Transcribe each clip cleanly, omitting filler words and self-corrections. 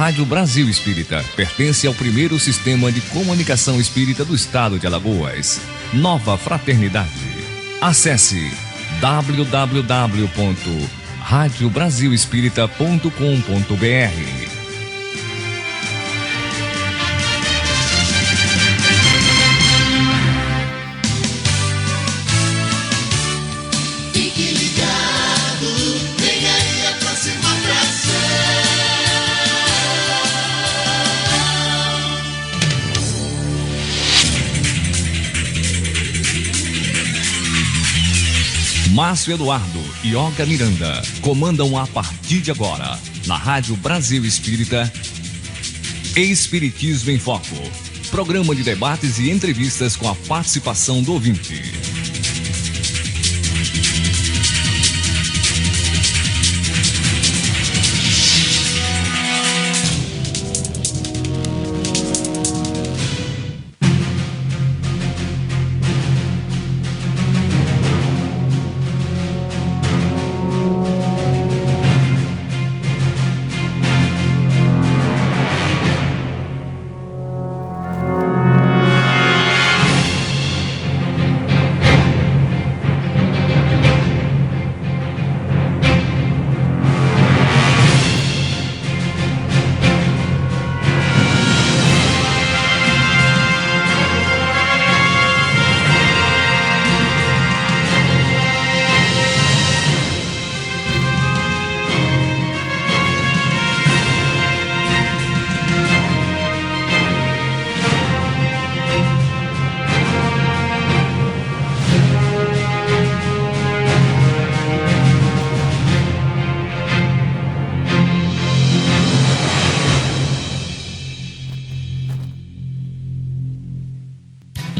Rádio Brasil Espírita pertence ao primeiro sistema de comunicação espírita do estado de Alagoas. Nova Fraternidade. Acesse www.radiobrasilespírita.com.br. Márcio Eduardo e Olga Miranda comandam a partir de agora, na Rádio Brasil Espírita, Espiritismo em Foco. Programa de debates e entrevistas com a participação do ouvinte.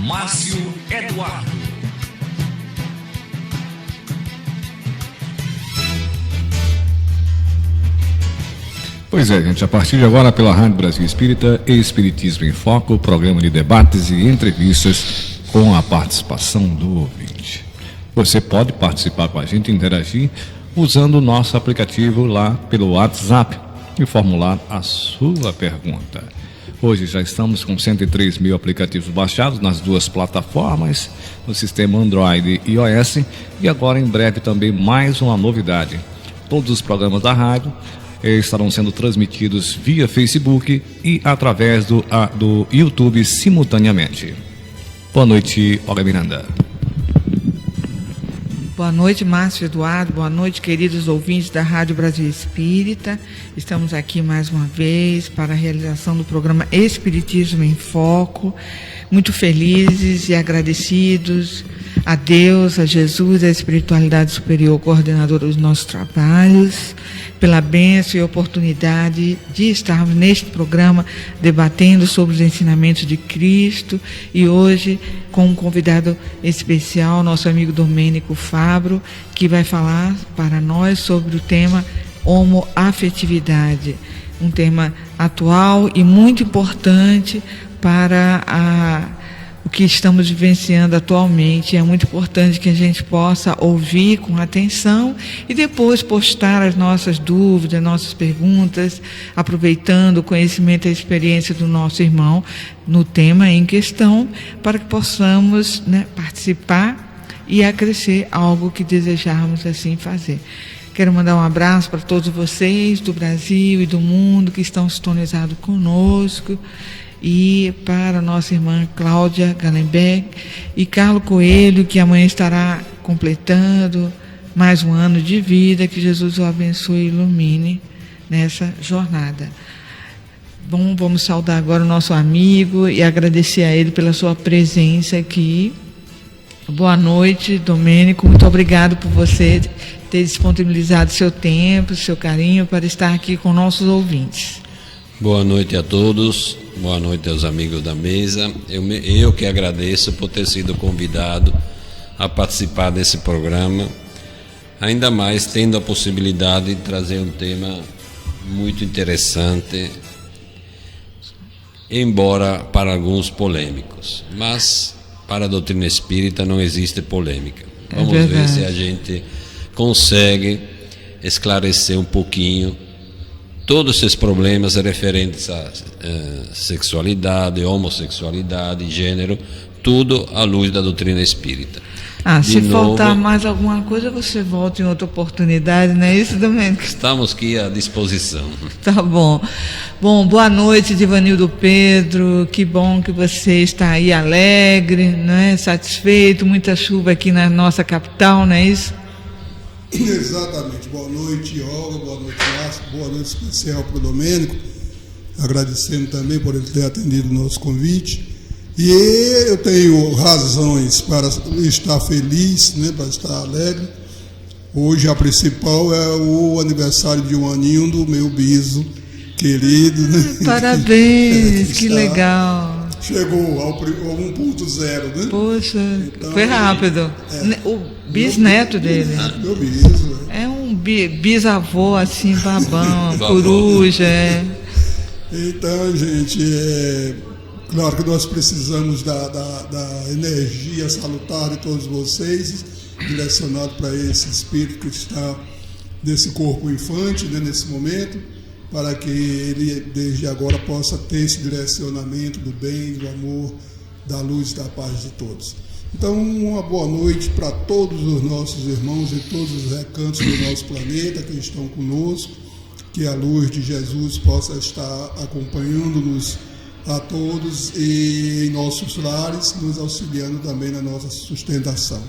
Márcio Eduardo. Pois é, gente, a partir de agora pela Rádio Brasil Espírita, Espiritismo em Foco, programa de debates e entrevistas com a participação do ouvinte. Você pode participar com a gente, interagir, usando o nosso aplicativo lá pelo WhatsApp e formular a sua pergunta. Hoje já estamos com 103 mil aplicativos baixados nas duas plataformas, no sistema Android e iOS, e agora em breve também mais uma novidade. Todos os programas da rádio estarão sendo transmitidos via Facebook e através do YouTube simultaneamente. Boa noite, Olga Miranda. Boa noite, Márcio Eduardo. Boa noite, queridos ouvintes da Rádio Brasil Espírita. Estamos aqui mais uma vez para a realização do programa Espiritismo em Foco. Muito felizes e agradecidos a Deus, a Jesus, a espiritualidade superior, coordenadora dos nossos trabalhos, pela bênção e oportunidade de estarmos neste programa debatendo sobre os ensinamentos de Cristo, e hoje com um convidado especial, nosso amigo Domênico Fabro, que vai falar para nós sobre o tema homoafetividade, um tema atual e muito importante para o que estamos vivenciando atualmente. É muito importante que a gente possa ouvir com atenção e depois postar as nossas dúvidas, nossas perguntas, aproveitando o conhecimento e a experiência do nosso irmão no tema em questão, para que possamos, participar e acrescer algo que desejarmos assim fazer. Quero mandar um abraço para todos vocês do Brasil e do mundo que estão sintonizados conosco, e para nossa irmã Cláudia Galenbeck e Carlos Coelho, que amanhã estará completando mais um ano de vida. Que Jesus o abençoe e ilumine nessa jornada. Bom, vamos saudar agora o nosso amigo e agradecer a ele pela sua presença aqui. Boa noite, Domênico. Muito obrigado por você ter disponibilizado seu tempo, seu carinho para estar aqui com nossos ouvintes. Boa noite a todos, boa noite aos amigos da mesa. Eu que agradeço por ter sido convidado a participar desse programa, ainda mais tendo a possibilidade de trazer um tema muito interessante, embora para alguns polêmicos, mas para a doutrina espírita não existe polêmica. Vamos ver se a gente consegue esclarecer um pouquinho todos esses problemas referentes à sexualidade, homossexualidade, gênero, tudo à luz da doutrina espírita. Se faltar mais alguma coisa, você volta em outra oportunidade, não é isso, Domênico? Estamos aqui à disposição. Tá bom. Bom, boa noite, Divanildo Pedro. Que bom que você está aí alegre, né? Satisfeito. Muita chuva aqui na nossa capital, não é isso? Exatamente. Boa noite, Olga. Boa noite, Márcio. Boa noite especial para o Domênico. Agradecendo também por ele ter atendido o nosso convite. E eu tenho razões para estar feliz, né, para estar alegre. Hoje a principal é o aniversário de 1 aninho do meu biso querido. Né? Parabéns, que legal. Chegou ao 1.0, né? Poxa, então, foi rápido. O bisneto dele. Meu biso. É um bisavô assim, babão, coruja. Então, gente, claro que nós precisamos da energia salutar de todos vocês, direcionado para esse espírito que está nesse corpo infante, né, nesse momento, para que ele, desde agora, possa ter esse direcionamento do bem, do amor, da luz e da paz de todos. Então, uma boa noite para todos os nossos irmãos em todos os recantos do nosso planeta que estão conosco, que a luz de Jesus possa estar acompanhando-nos a todos e em nossos lares, nos auxiliando também na nossa sustentação.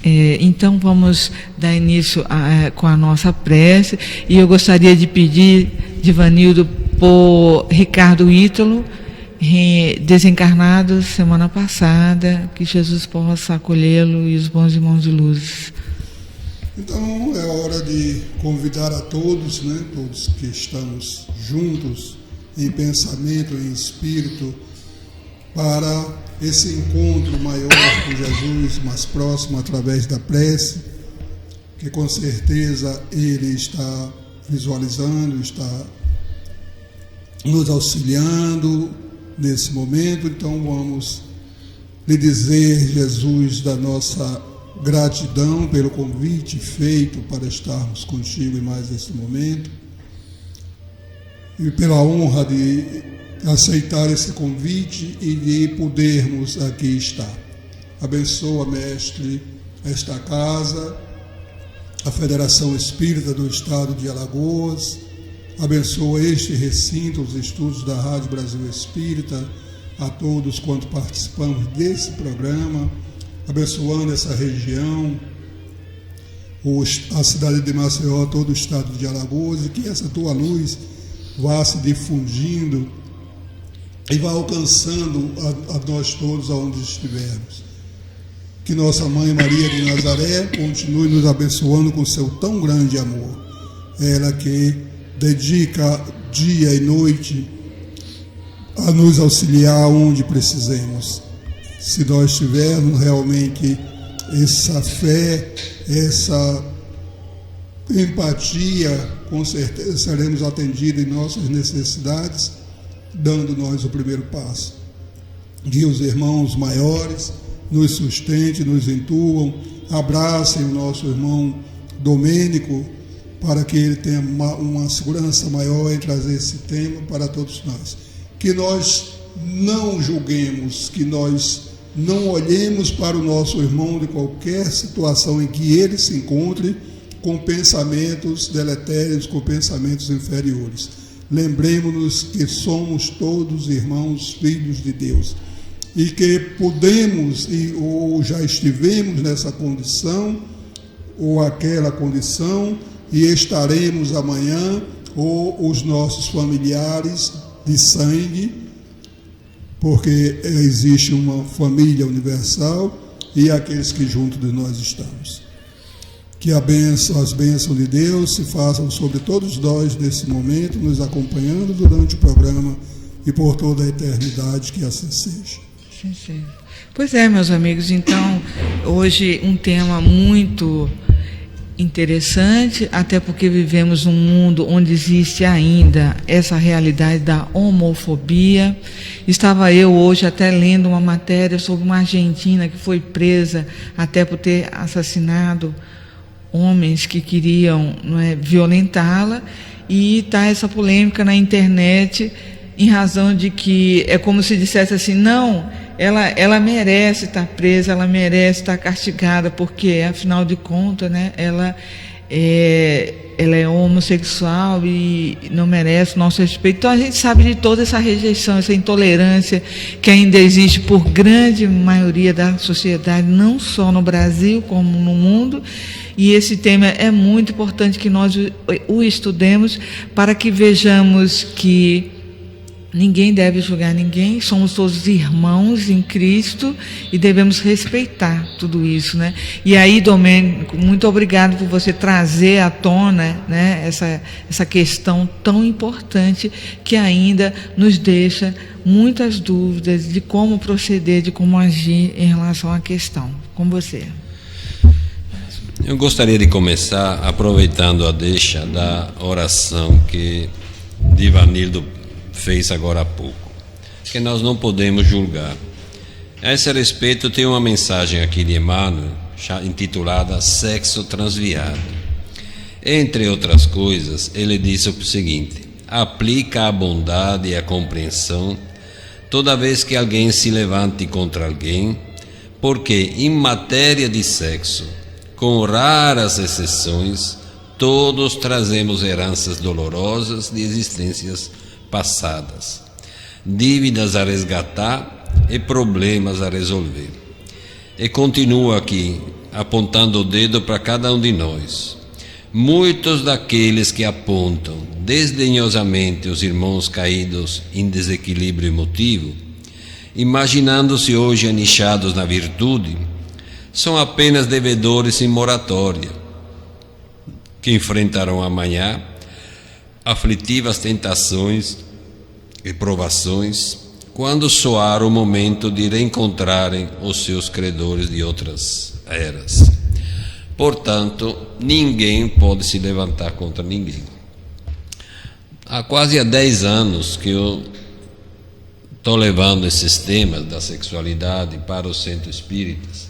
Então vamos dar início com a nossa prece, e eu gostaria de pedir, Divanildo, por Ricardo Ítalo, desencarnado semana passada, que Jesus possa acolhê-lo e os bons irmãos de luz. Então é hora de convidar a todos, né, todos que estamos juntos em pensamento, em espírito, para esse encontro maior com Jesus, mais próximo através da prece, que com certeza Ele está visualizando, está nos auxiliando nesse momento. Então vamos lhe dizer, Jesus, da nossa gratidão pelo convite feito para estarmos contigo em mais esse momento, e pela honra de aceitar esse convite e de podermos aqui estar. Abençoa, Mestre, esta casa, a Federação Espírita do Estado de Alagoas, abençoa este recinto, os estudos da Rádio Brasil Espírita, a todos quanto participamos desse programa, abençoando essa região, a cidade de Maceió, todo o estado de Alagoas, e que essa tua luz vá se difundindo e vá alcançando a nós todos aonde estivermos. Que nossa Mãe Maria de Nazaré continue nos abençoando com seu tão grande amor. Ela que dedica dia e noite a nos auxiliar onde precisemos. Se nós tivermos realmente essa fé, essa empatia, com certeza seremos atendidos em nossas necessidades, dando nós o primeiro passo. Que os irmãos maiores nos sustentem, nos intuam, abracem o nosso irmão Domênico, para que ele tenha uma segurança maior em trazer esse tema para todos nós. Que nós não julguemos, que nós não olhemos para o nosso irmão de qualquer situação em que ele se encontre com pensamentos deletérios, com pensamentos inferiores. Lembremos-nos que somos todos irmãos, filhos de Deus, e que podemos, ou já estivemos nessa condição, ou aquela condição, e estaremos amanhã, ou os nossos familiares de sangue, porque existe uma família universal, e aqueles que junto de nós estamos. Que as bênçãos de Deus se façam sobre todos nós nesse momento, nos acompanhando durante o programa e por toda a eternidade, que assim seja. Sim, sim. Pois é, meus amigos, então, hoje um tema muito interessante, até porque vivemos num mundo onde existe ainda essa realidade da homofobia. Estava eu hoje até lendo uma matéria sobre uma argentina que foi presa até por ter assassinado homens que queriam, violentá-la, e está essa polêmica na internet, em razão de que é como se dissesse assim, não, ela merece estar presa, ela merece estar castigada, porque afinal de contas, né, ela é homossexual e não merece o nosso respeito. Então a gente sabe de toda essa rejeição, essa intolerância que ainda existe por grande maioria da sociedade, não só no Brasil como no mundo, e esse tema é muito importante que nós o estudemos para que vejamos que ninguém deve julgar ninguém, somos todos irmãos em Cristo e devemos respeitar tudo isso, né? E aí, Domênico, muito obrigado por você trazer à tona, né, essa questão tão importante que ainda nos deixa muitas dúvidas de como proceder, de como agir em relação à questão. Com você. Eu gostaria de começar aproveitando a deixa da oração que Divanildo fez agora há pouco, que nós não podemos julgar. A esse respeito, tem uma mensagem aqui de Emmanuel intitulada Sexo Transviado. Entre outras coisas, ele disse o seguinte: aplica a bondade e a compreensão toda vez que alguém se levante contra alguém, porque em matéria de sexo, com raras exceções, todos trazemos heranças dolorosas de existências passadas, dívidas a resgatar e problemas a resolver. E continua aqui, apontando o dedo para cada um de nós. Muitos daqueles que apontam desdenhosamente os irmãos caídos em desequilíbrio emotivo, imaginando-se hoje anichados na virtude, são apenas devedores em moratória, que enfrentarão amanhã aflitivas tentações e provações quando soar o momento de reencontrarem os seus credores de outras eras. Portanto, ninguém pode se levantar contra ninguém. Há quase 10 anos que eu estou levando esses temas da sexualidade para os centros espíritas.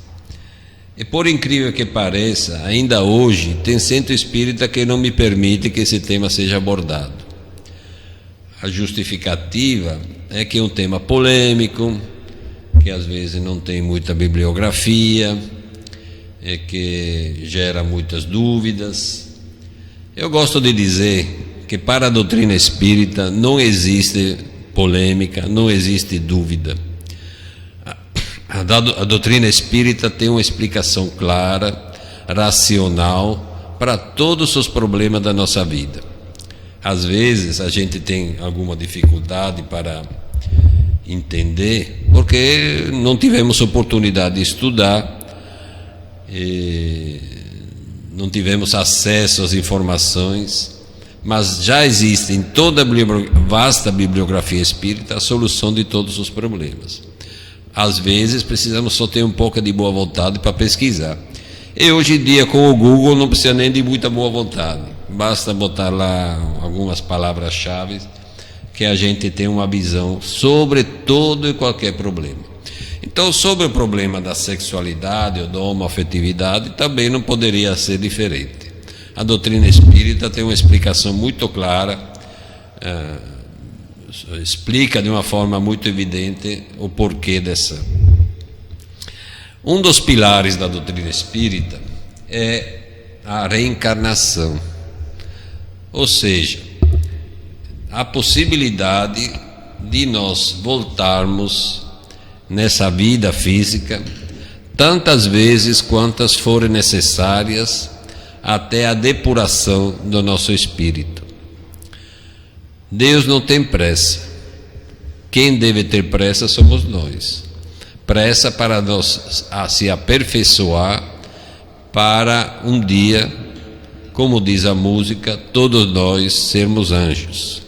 E por incrível que pareça, ainda hoje tem centro espírita que não me permite que esse tema seja abordado. A justificativa é que é um tema polêmico, que às vezes não tem muita bibliografia, é que gera muitas dúvidas. Eu gosto de dizer que para a doutrina espírita não existe polêmica, não existe dúvida. A doutrina espírita tem uma explicação clara, racional, para todos os problemas da nossa vida. Às vezes a gente tem alguma dificuldade para entender, porque não tivemos oportunidade de estudar, não tivemos acesso às informações, mas já existe em toda a vasta bibliografia espírita a solução de todos os problemas. Às vezes precisamos só ter um pouco de boa vontade para pesquisar. E hoje em dia com o Google não precisa nem de muita boa vontade. Basta botar lá algumas palavras-chave que a gente tem uma visão sobre todo e qualquer problema. Então, sobre o problema da sexualidade ou da homoafetividade, também não poderia ser diferente. A doutrina espírita tem uma explicação muito clara, explica de uma forma muito evidente o porquê dessa. Um dos pilares da doutrina espírita é a reencarnação, ou seja, a possibilidade de nós voltarmos nessa vida física tantas vezes quantas forem necessárias até a depuração do nosso espírito. Deus não tem pressa. Quem deve ter pressa somos nós. Pressa para nós se aperfeiçoar, para um dia, como diz a música, todos nós sermos anjos.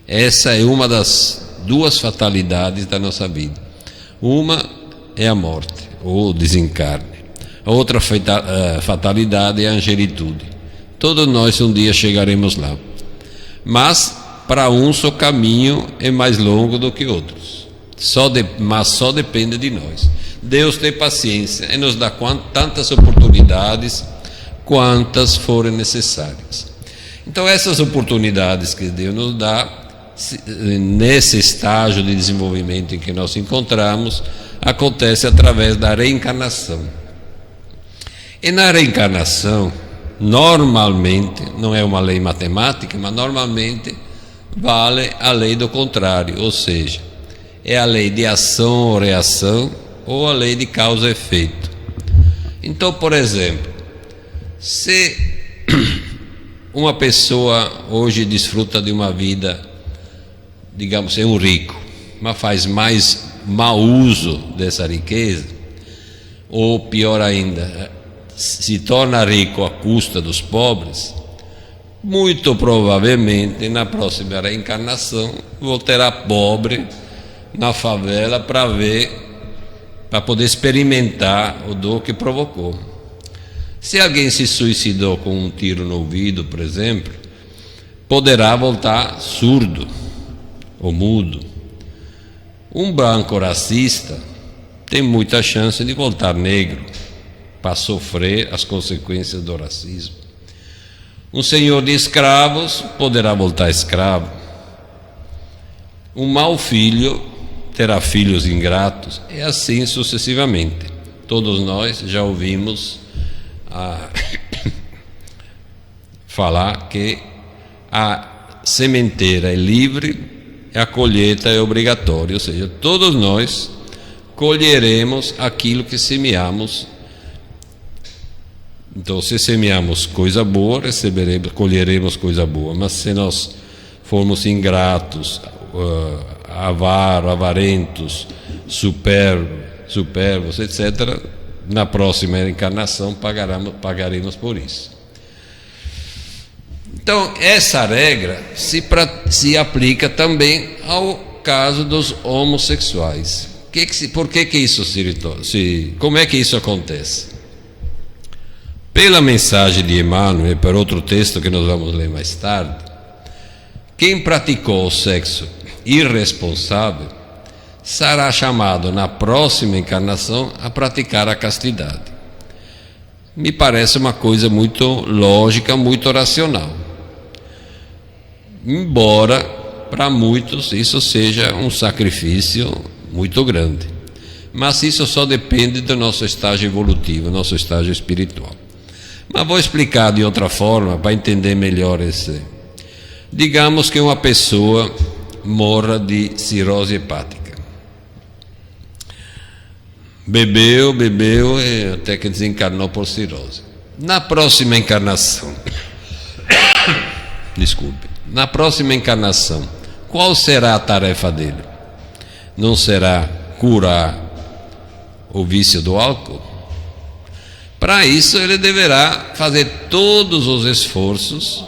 Essa é uma das duas fatalidades da nossa vida. Uma é a morte, ou desencarne. A outra fatalidade é a angelitude. Todos nós um dia chegaremos lá. Mas para uns o caminho é mais longo do que outros. Mas só depende de nós. Deus tem paciência e nos dá tantas oportunidades quantas forem necessárias. Então, essas oportunidades que Deus nos dá, nesse estágio de desenvolvimento em que nós encontramos, acontece através da reencarnação. E na reencarnação, normalmente, não é uma lei matemática, mas normalmente vale a lei do contrário, ou seja, é a lei de ação ou reação, ou a lei de causa e efeito. Então, por exemplo, se uma pessoa hoje desfruta de uma vida, digamos, é um rico, mas faz mais mau uso dessa riqueza, ou pior ainda, se torna rico à custa dos pobres, muito provavelmente na próxima reencarnação voltará pobre na favela para poder experimentar o dor que provocou. Se alguém se suicidou com um tiro no ouvido, por exemplo, poderá voltar surdo ou mudo. Um branco racista tem muita chance de voltar negro para sofrer as consequências do racismo. Um senhor de escravos poderá voltar escravo. Um mau filho terá filhos ingratos, e assim sucessivamente. Todos nós já ouvimos falar que a sementeira é livre e a colheita é obrigatória, ou seja, todos nós colheremos aquilo que semeamos. Então, se semeamos coisa boa, colheremos coisa boa, mas se nós formos ingratos, avarentos, supérvuos, etc., na próxima encarnação pagaremos por isso. Então, essa regra se aplica também ao caso dos homossexuais. Como é que isso acontece? Pela mensagem de Emmanuel, e por outro texto que nós vamos ler mais tarde, quem praticou o sexo irresponsável será chamado na próxima encarnação a praticar a castidade. Me parece uma coisa muito lógica, muito racional. Embora para muitos isso seja um sacrifício muito grande. Mas isso só depende do nosso estágio evolutivo, nosso estágio espiritual. Mas vou explicar de outra forma para entender melhor esse. Digamos que uma pessoa morra de cirrose hepática. Bebeu e até que desencarnou por cirrose. Na próxima encarnação, na próxima encarnação, qual será a tarefa dele? Não será curar o vício do álcool? Para isso ele deverá fazer todos os esforços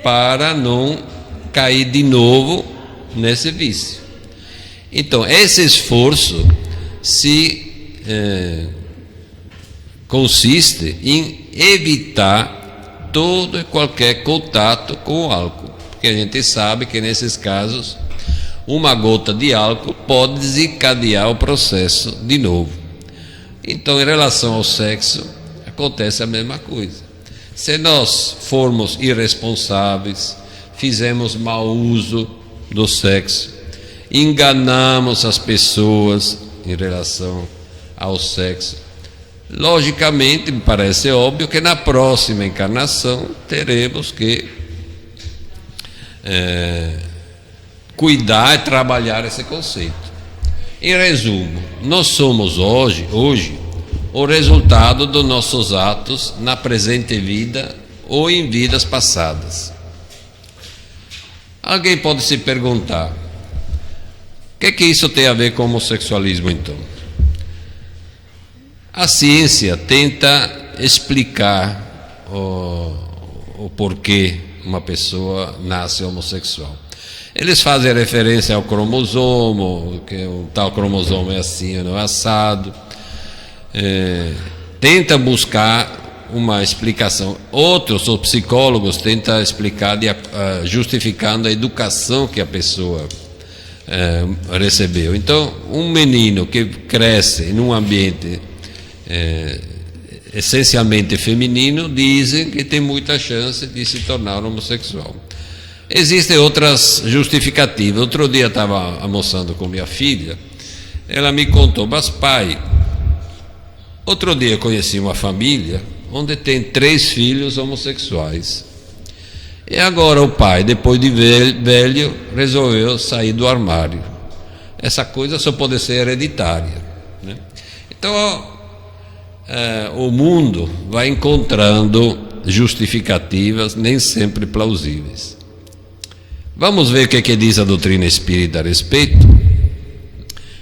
para não cair de novo nesse vício. Então, esse esforço consiste em evitar todo e qualquer contato com o álcool, porque a gente sabe que nesses casos uma gota de álcool pode desencadear o processo de novo. Então, em relação ao sexo, acontece a mesma coisa. Se nós formos irresponsáveis, fizemos mau uso do sexo, enganamos as pessoas em relação ao sexo, logicamente, me parece óbvio que na próxima encarnação teremos que cuidar e trabalhar esse conceito. Em resumo, nós somos hoje o resultado dos nossos atos na presente vida ou em vidas passadas. Alguém pode se perguntar: o que isso tem a ver com o homossexualismo, então? A ciência tenta explicar o porquê uma pessoa nasce homossexual. Eles fazem referência ao cromossomo, que o tal cromossomo é assim ou não é assado. Tenta buscar uma explicação. Outros, os psicólogos, tentam explicar justificando a educação que a pessoa recebeu. Então, um menino que cresce em um ambiente essencialmente feminino, dizem que tem muita chance de se tornar homossexual. Existem outras justificativas. Outro dia eu estava almoçando com minha filha, ela me contou: mas pai, outro dia eu conheci uma família onde tem 3 filhos homossexuais. E agora o pai, depois de velho, resolveu sair do armário. Essa coisa só pode ser hereditária, né? Então, o mundo vai encontrando justificativas nem sempre plausíveis. Vamos ver o que diz a doutrina espírita a respeito?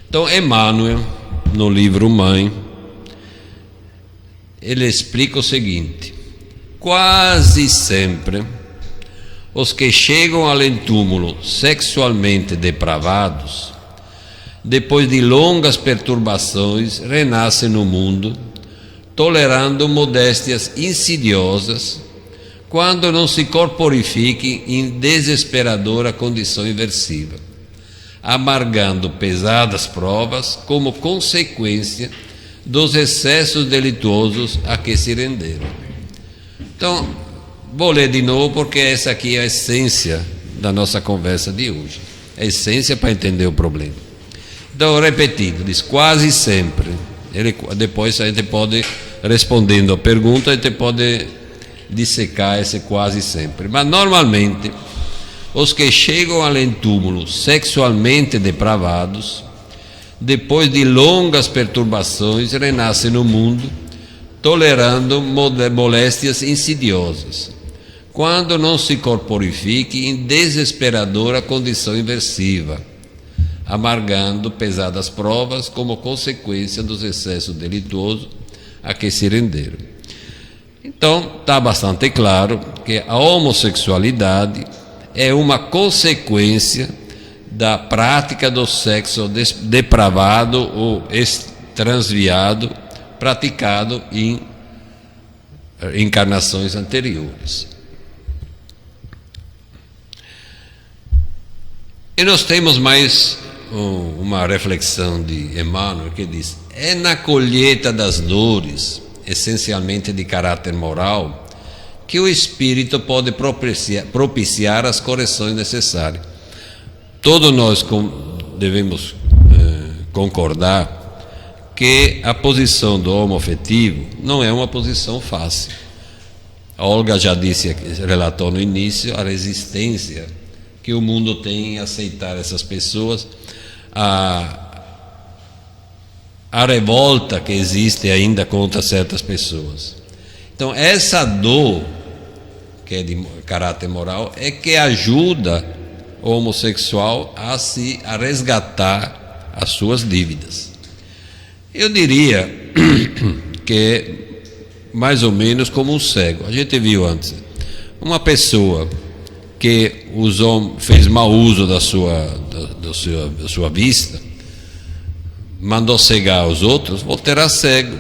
Então, Emmanuel, no livro Mãe, ele explica o seguinte: quase sempre os que chegam além-túmulo sexualmente depravados, depois de longas perturbações, renascem no mundo, tolerando modéstias insidiosas, quando não se corporifiquem em desesperadora condição inversiva, amargando pesadas provas como consequência dos excessos delituosos a que se renderam. Então, vou ler de novo, porque essa aqui é a essência da nossa conversa de hoje, a essência para entender o problema. Então, repetindo, diz quase sempre. Depois a gente pode, respondendo a pergunta, a gente pode dissecar esse quase sempre. Mas normalmente, os que chegam além-túmulo sexualmente depravados, depois de longas perturbações, renascem no mundo, tolerando moléstias insidiosas, quando não se corporifique em desesperadora condição inversiva, amargando pesadas provas como consequência dos excessos delituosos a que se renderam. Então, está bastante claro que a homossexualidade é uma consequência da prática do sexo depravado ou transviado, praticado em encarnações anteriores. E nós temos mais uma reflexão de Emmanuel, que diz: é na colheita das dores, essencialmente de caráter moral, que o espírito pode propiciar as correções necessárias. Todos nós devemos concordar que a posição do homoafetivo não é uma posição fácil. A Olga já disse, relatou no início, a resistência que o mundo tem em aceitar essas pessoas, a revolta que existe ainda contra certas pessoas. Então, essa dor, que é de caráter moral, é que ajuda o homossexual a resgatar as suas dívidas. Eu diria que mais ou menos como um cego. A gente viu antes, uma pessoa que fez mau uso da sua vista, mandou cegar os outros, voltará cego.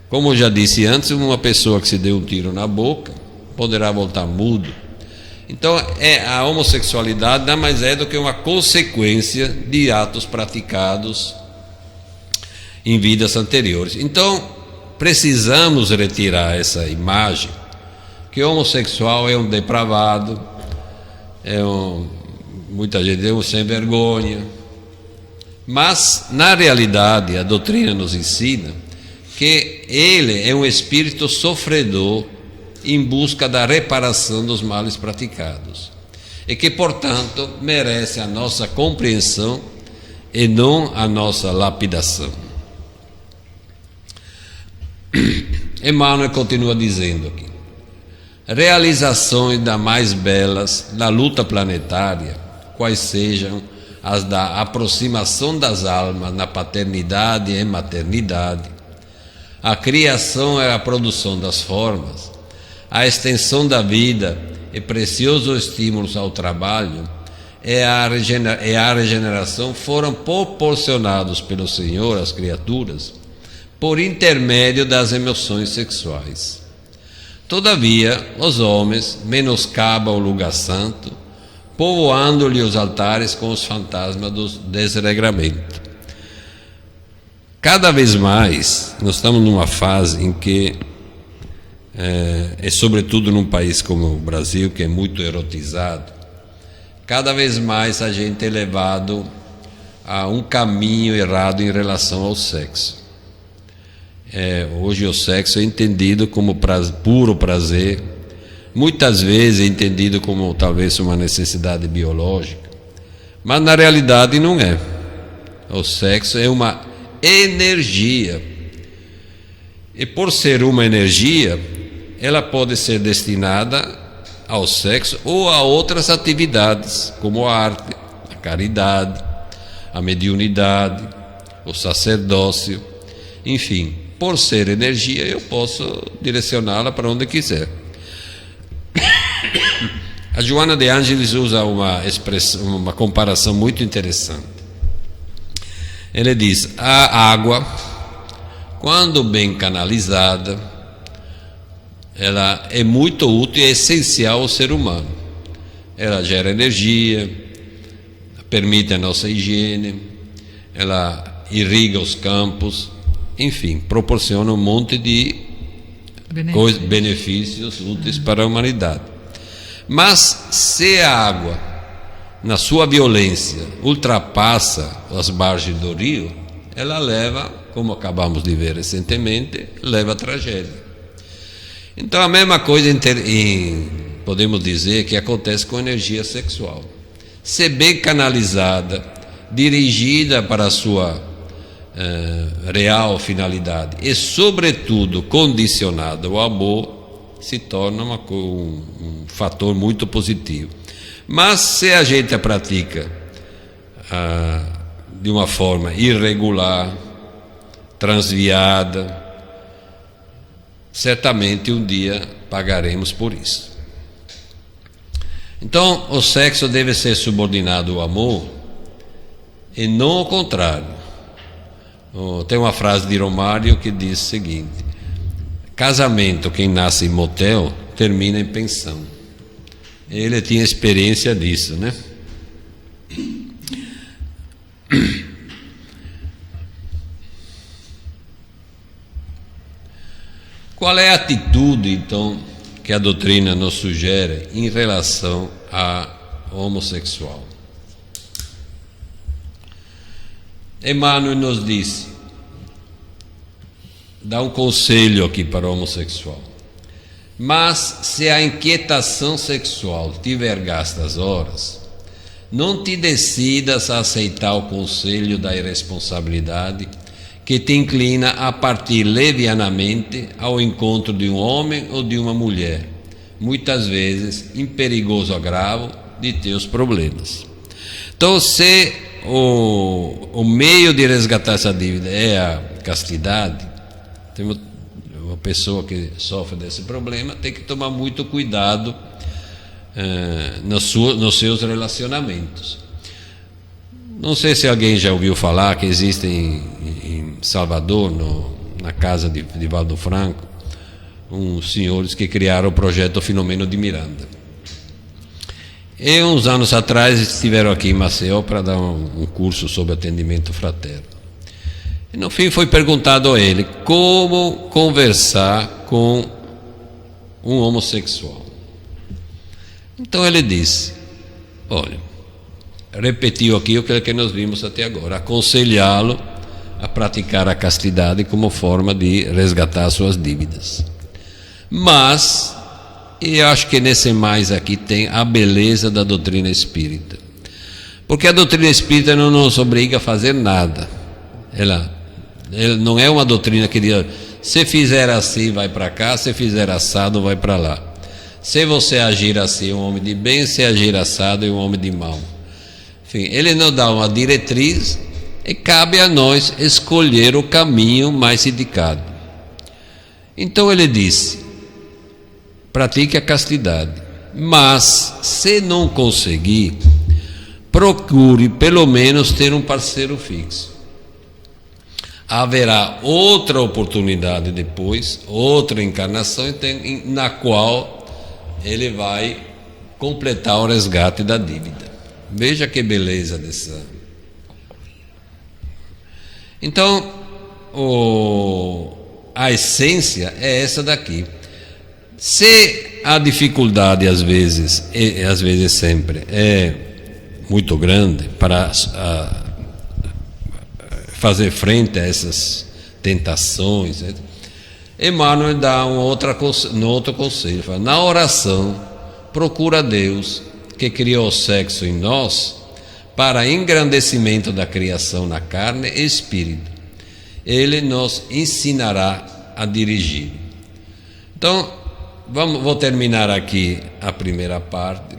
Como eu já disse antes, uma pessoa que se deu um tiro na boca poderá voltar mudo. Então, a homossexualidade nada mais é do que uma consequência de atos praticados em vidas anteriores. Então, precisamos retirar essa imagem que o homossexual é um depravado, muita gente é um sem vergonha. Mas, na realidade, a doutrina nos ensina que ele é um espírito sofredor em busca da reparação dos males praticados, e que, portanto, merece a nossa compreensão e não a nossa lapidação. Emmanuel continua dizendo aqui: realizações das mais belas da luta planetária, quais sejam as da aproximação das almas na paternidade e maternidade, a criação e a produção das formas, a extensão da vida e preciosos estímulos ao trabalho e a regeneração foram proporcionados pelo Senhor às criaturas por intermédio das emoções sexuais. Todavia, os homens menoscabam o lugar santo, povoando-lhe os altares com os fantasmas do desregramento. Cada vez mais, nós estamos numa fase em que, sobretudo num país como o Brasil, que é muito erotizado, cada vez mais a gente é levado a um caminho errado em relação ao sexo. Hoje o sexo é entendido como puro prazer, muitas vezes é entendido como talvez uma necessidade biológica, mas na realidade não é. O sexo é uma energia, e por ser uma energia, ela pode ser destinada ao sexo ou a outras atividades, como a arte, a caridade, a mediunidade, o sacerdócio, enfim. Por ser energia, eu posso direcioná-la para onde quiser. A Joana de Ângeles usa uma comparação muito interessante. Ele diz: a água, quando bem canalizada, ela é muito útil e é essencial ao ser humano. Ela gera energia, permite a nossa higiene, ela irriga os campos, enfim, proporciona um monte de benefícios úteis para a humanidade. Mas se a água, na sua violência, ultrapassa as margens do rio, ela leva, como acabamos de ver recentemente, leva a tragédia. Então a mesma coisa podemos dizer que acontece com a energia sexual. Se bem canalizada, dirigida para a sua real finalidade e sobretudo condicionada ao amor, se torna um fator muito positivo. Mas se a gente a pratica de uma forma irregular, transviada, certamente um dia pagaremos por isso. Então, o sexo deve ser subordinado ao amor e não ao contrário. Tem uma frase de Romário que diz o seguinte: casamento, quem nasce em motel, termina em pensão. Ele tinha experiência disso, né? Qual é a atitude, então, que a doutrina nos sugere em relação ao homossexual? Emmanuel nos disse, dá um conselho aqui para o homossexual: mas se a inquietação sexual tiver gastas horas, não te decidas a aceitar o conselho da irresponsabilidade que te inclina a partir levianamente ao encontro de um homem ou de uma mulher, muitas vezes em perigoso agravo de teus problemas. Então, se o meio de resgatar essa dívida é a castidade, temos uma pessoa que sofre desse problema tem que tomar muito cuidado nos seus relacionamentos. Não sei se alguém já ouviu falar que existe em Salvador, na casa de Valdo Franco, uns senhores que criaram o projeto Filomeno de Miranda. E uns anos atrás estiveram aqui em Maceió para dar um curso sobre atendimento fraterno. E no fim foi perguntado a ele como conversar com um homossexual. Então ele disse, olha, repetiu aqui o que nós vimos até agora: aconselhá-lo a praticar a castidade como forma de resgatar suas dívidas. Mas, e eu acho que nesse mais aqui tem a beleza da doutrina espírita, porque a doutrina espírita não nos obriga a fazer nada. Ela não é uma doutrina que diz, se fizer assim vai para cá, se fizer assado vai para lá. Se você agir assim é um homem de bem, se agir assado é um homem de mal. Enfim, ele nos dá uma diretriz e cabe a nós escolher o caminho mais indicado. Então ele disse, pratique a castidade, mas se não conseguir, procure pelo menos ter um parceiro fixo. Haverá outra oportunidade depois, outra encarnação, na qual ele vai completar o resgate da dívida. Veja que beleza dessa. Então, a essência é essa daqui. Se a dificuldade às vezes sempre é muito grande para fazer frente a essas tentações, Emmanuel dá um outro conselho, fala, na oração procura Deus que criou o sexo em nós para engrandecimento da criação na carne e espírito. Ele nos ensinará a dirigir. Então, vou terminar aqui a primeira parte,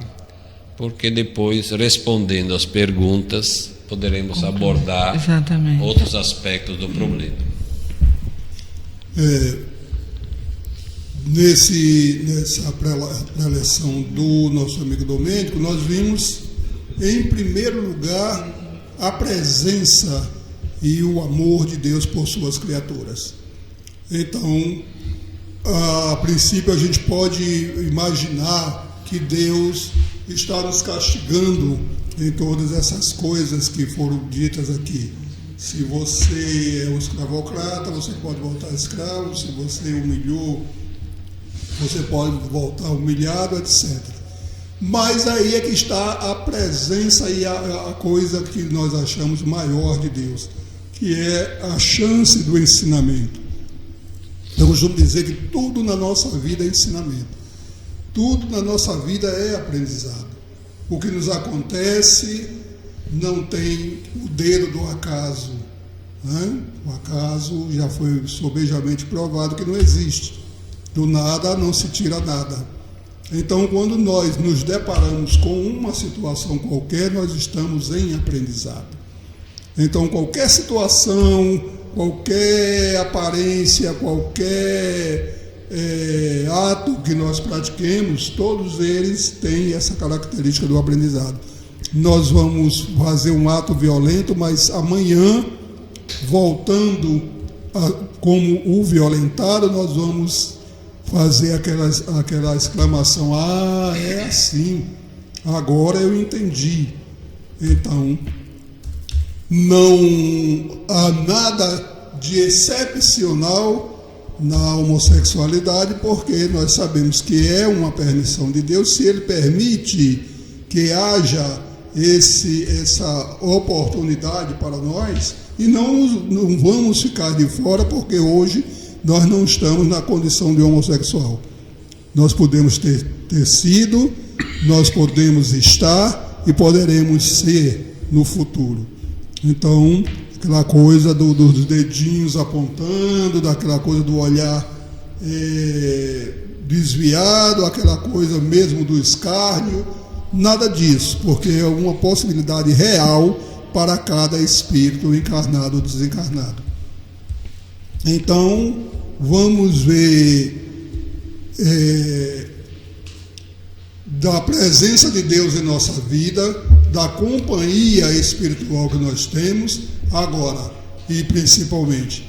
porque depois, respondendo às perguntas, poderemos abordar Exatamente. outros aspectos do problema. Nessa preleção do nosso amigo Domênico, nós vimos, em primeiro lugar, a presença e o amor de Deus por suas criaturas. Então, a princípio, a gente pode imaginar que Deus está nos castigando em todas essas coisas que foram ditas aqui. Se você é um escravocrata, você pode voltar escravo. Se você humilhou, você pode voltar humilhado, etc. Mas aí é que está a presença e a coisa que nós achamos maior de Deus, que é a chance do ensinamento. Eu costumo dizer que tudo na nossa vida é ensinamento. Tudo na nossa vida é aprendizado. O que nos acontece não tem o dedo do acaso, né? O acaso já foi sobejamente provado que não existe. Do nada não se tira nada. Então, quando nós nos deparamos com uma situação qualquer, nós estamos em aprendizado. Então, qualquer situação, qualquer aparência, qualquer ato que nós pratiquemos, todos eles têm essa característica do aprendizado. Nós vamos fazer um ato violento, mas amanhã, voltando como o violentado, nós vamos fazer aquela exclamação: ah, é assim, agora eu entendi. Então, não há nada de excepcional na homossexualidade, porque nós sabemos que é uma permissão de Deus. Se Ele permite que haja essa oportunidade para nós, e não vamos ficar de fora, porque hoje nós não estamos na condição de homossexual. Nós podemos ter sido, nós podemos estar e poderemos ser no futuro. Então, aquela coisa dos dedinhos apontando, daquela coisa do olhar desviado, aquela coisa mesmo do escárnio, nada disso, porque é uma possibilidade real para cada espírito encarnado ou desencarnado. Então, vamos ver da presença de Deus em nossa vida, da companhia espiritual que nós temos agora, e principalmente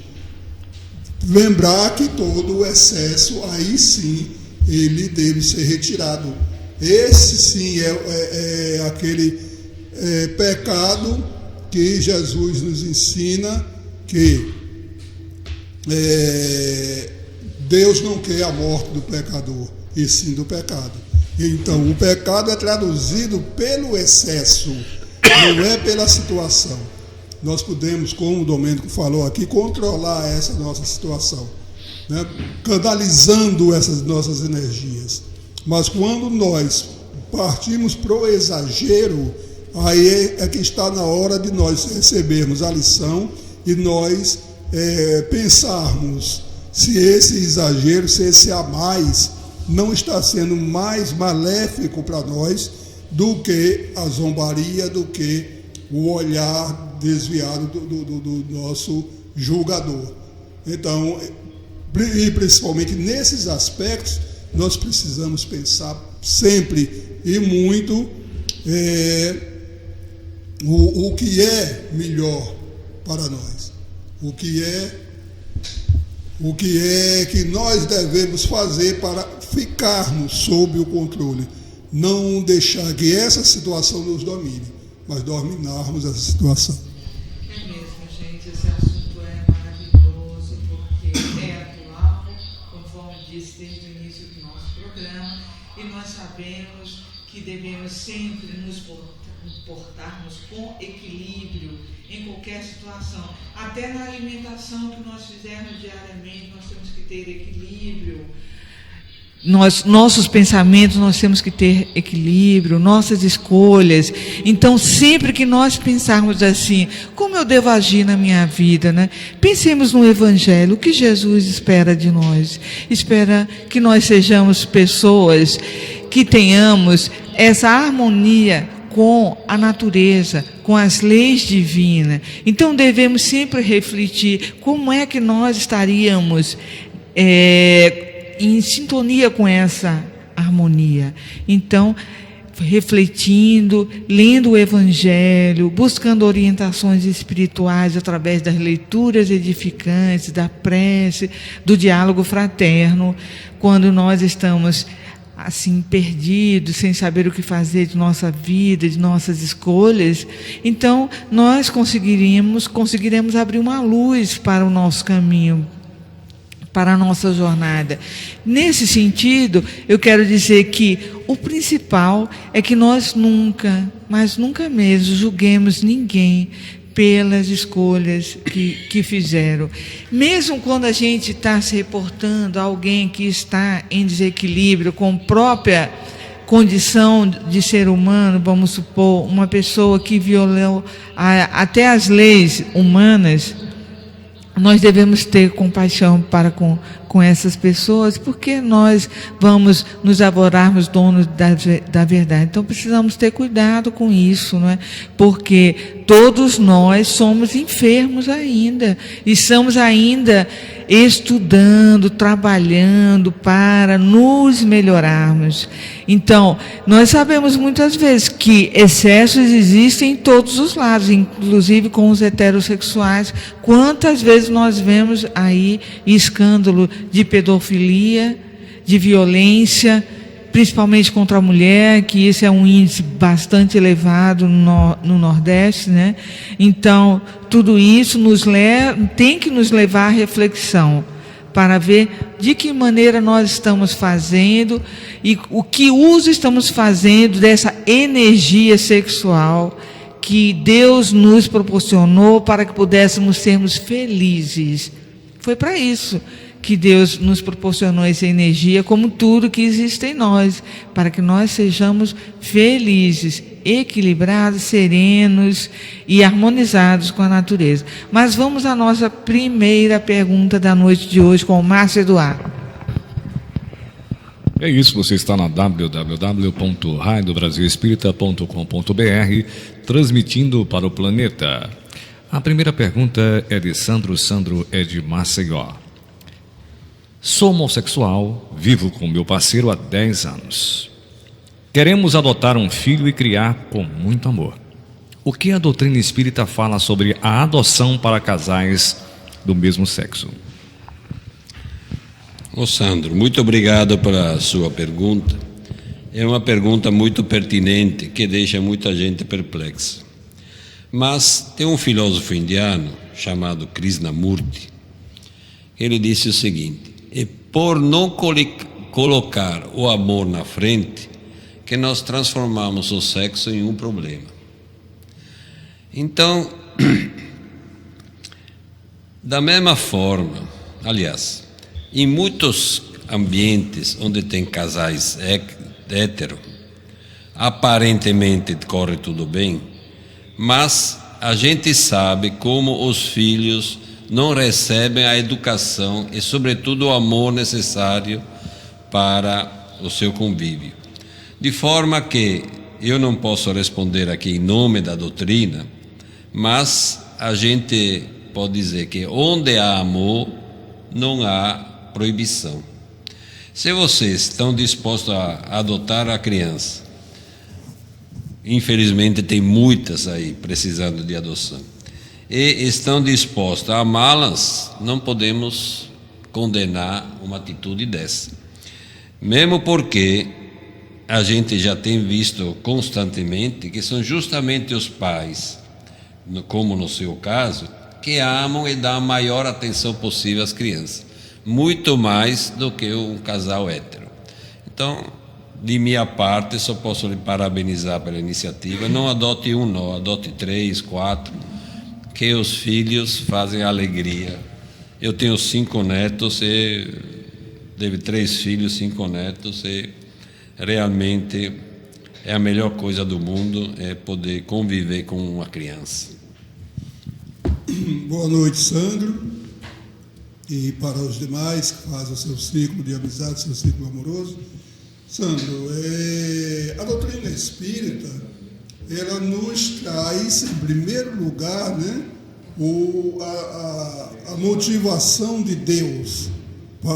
lembrar que todo o excesso, aí sim, ele deve ser retirado. Esse sim é aquele pecado que Jesus nos ensina que Deus não quer a morte do pecador, e sim do pecado. Então, o pecado é traduzido pelo excesso, não é pela situação. Nós podemos, como o Domênico falou aqui, controlar essa nossa situação, né? Canalizando essas nossas energias. Mas quando nós partimos para o exagero, aí é que está na hora de nós recebermos a lição e nós pensarmos se esse exagero, se esse a mais não está sendo mais maléfico para nós do que a zombaria, do que o olhar desviado do nosso julgador. Então, e principalmente nesses aspectos, nós precisamos pensar sempre e muito o que é melhor para nós, o que é que nós devemos fazer para ficarmos sob o controle, não deixar que essa situação nos domine, mas dominarmos essa situação. É mesmo, gente, esse assunto é maravilhoso. disse desde o início do nosso programa, e nós sabemos que devemos sempre nos portarmos com equilíbrio em qualquer situação. Até na alimentação que nós fizermos diariamente, nós temos que ter equilíbrio. Nossos pensamentos, nós temos que ter equilíbrio, nossas escolhas. Então, sempre que nós pensarmos assim, como eu devo agir na minha vida, né? Pensemos no Evangelho, o que Jesus espera de nós. Espera que nós sejamos pessoas que tenhamos essa harmonia com a natureza, com as leis divinas. Então, devemos sempre refletir como é que nós estaríamos em sintonia com essa harmonia. Então, refletindo, lendo o Evangelho, buscando orientações espirituais através das leituras edificantes, da prece, do diálogo fraterno, quando nós estamos assim perdidos, sem saber o que fazer de nossa vida, de nossas escolhas, então nós conseguiremos abrir uma luz para o nosso caminho, para a nossa jornada. Nesse sentido, eu quero dizer que o principal é que nós nunca, mas nunca mesmo, julguemos ninguém pelas escolhas que fizeram. Mesmo quando a gente está se reportando a alguém que está em desequilíbrio com própria condição de ser humano, vamos supor, uma pessoa que violou até as leis humanas, nós devemos ter compaixão para com essas pessoas, porque nós vamos nos arvorarmos donos da verdade. Então, precisamos ter cuidado com isso, não é? Porque todos nós somos enfermos ainda, e estamos ainda estudando, trabalhando para nos melhorarmos. Então, nós sabemos muitas vezes que excessos existem em todos os lados, inclusive com os heterossexuais. Quantas vezes nós vemos aí escândalo de pedofilia, de violência, principalmente contra a mulher, que esse é um índice bastante elevado no Nordeste, né? Então, tudo isso tem que nos levar à reflexão, para ver de que maneira nós estamos fazendo e o que uso estamos fazendo dessa energia sexual que Deus nos proporcionou para que pudéssemos sermos felizes. Foi para isso que Deus nos proporcionou essa energia, como tudo que existe em nós, para que nós sejamos felizes, equilibrados, serenos e harmonizados com a natureza. Mas vamos à nossa primeira pergunta da noite de hoje com o Márcio Eduardo. É isso, você está na www.radiobrasilespírita.com.br, transmitindo para o planeta. A primeira pergunta é de Sandro é de Maceió. Sou homossexual, vivo com meu parceiro há 10 anos. Queremos adotar um filho e criar com muito amor. O que a doutrina espírita fala sobre a adoção para casais do mesmo sexo? Ô Sandro, muito obrigado pela sua pergunta. É uma pergunta muito pertinente que deixa muita gente perplexa. Mas tem um filósofo indiano chamado Krishnamurti. Ele disse o seguinte: é por não colocar o amor na frente que nós transformamos o sexo em um problema. Então, da mesma forma, aliás, em muitos ambientes onde tem casais hétero, aparentemente corre tudo bem, mas a gente sabe como os filhos não recebem a educação e, sobretudo, o amor necessário para o seu convívio. De forma que eu não posso responder aqui em nome da doutrina, mas a gente pode dizer que onde há amor, não há proibição. Se vocês estão dispostos a adotar a criança, infelizmente tem muitas aí precisando de adoção, e estão dispostos a amá-las, não podemos condenar uma atitude dessa. Mesmo porque a gente já tem visto constantemente que são justamente os pais, como no seu caso, que amam e dão a maior atenção possível às crianças. muito mais do que um casal hétero. Então, de minha parte, só posso lhe parabenizar pela iniciativa. Não adote um, não, adote 3, 4, que os filhos fazem alegria. Eu tenho 5 netos, e teve 3 filhos, 5 netos, e realmente é a melhor coisa do mundo, é poder conviver com uma criança. Boa noite, Sandro. E para os demais que fazem o seu ciclo de amizade, seu ciclo amoroso. Sandro, a doutrina espírita, ela nos traz, em primeiro lugar, né, a motivação de Deus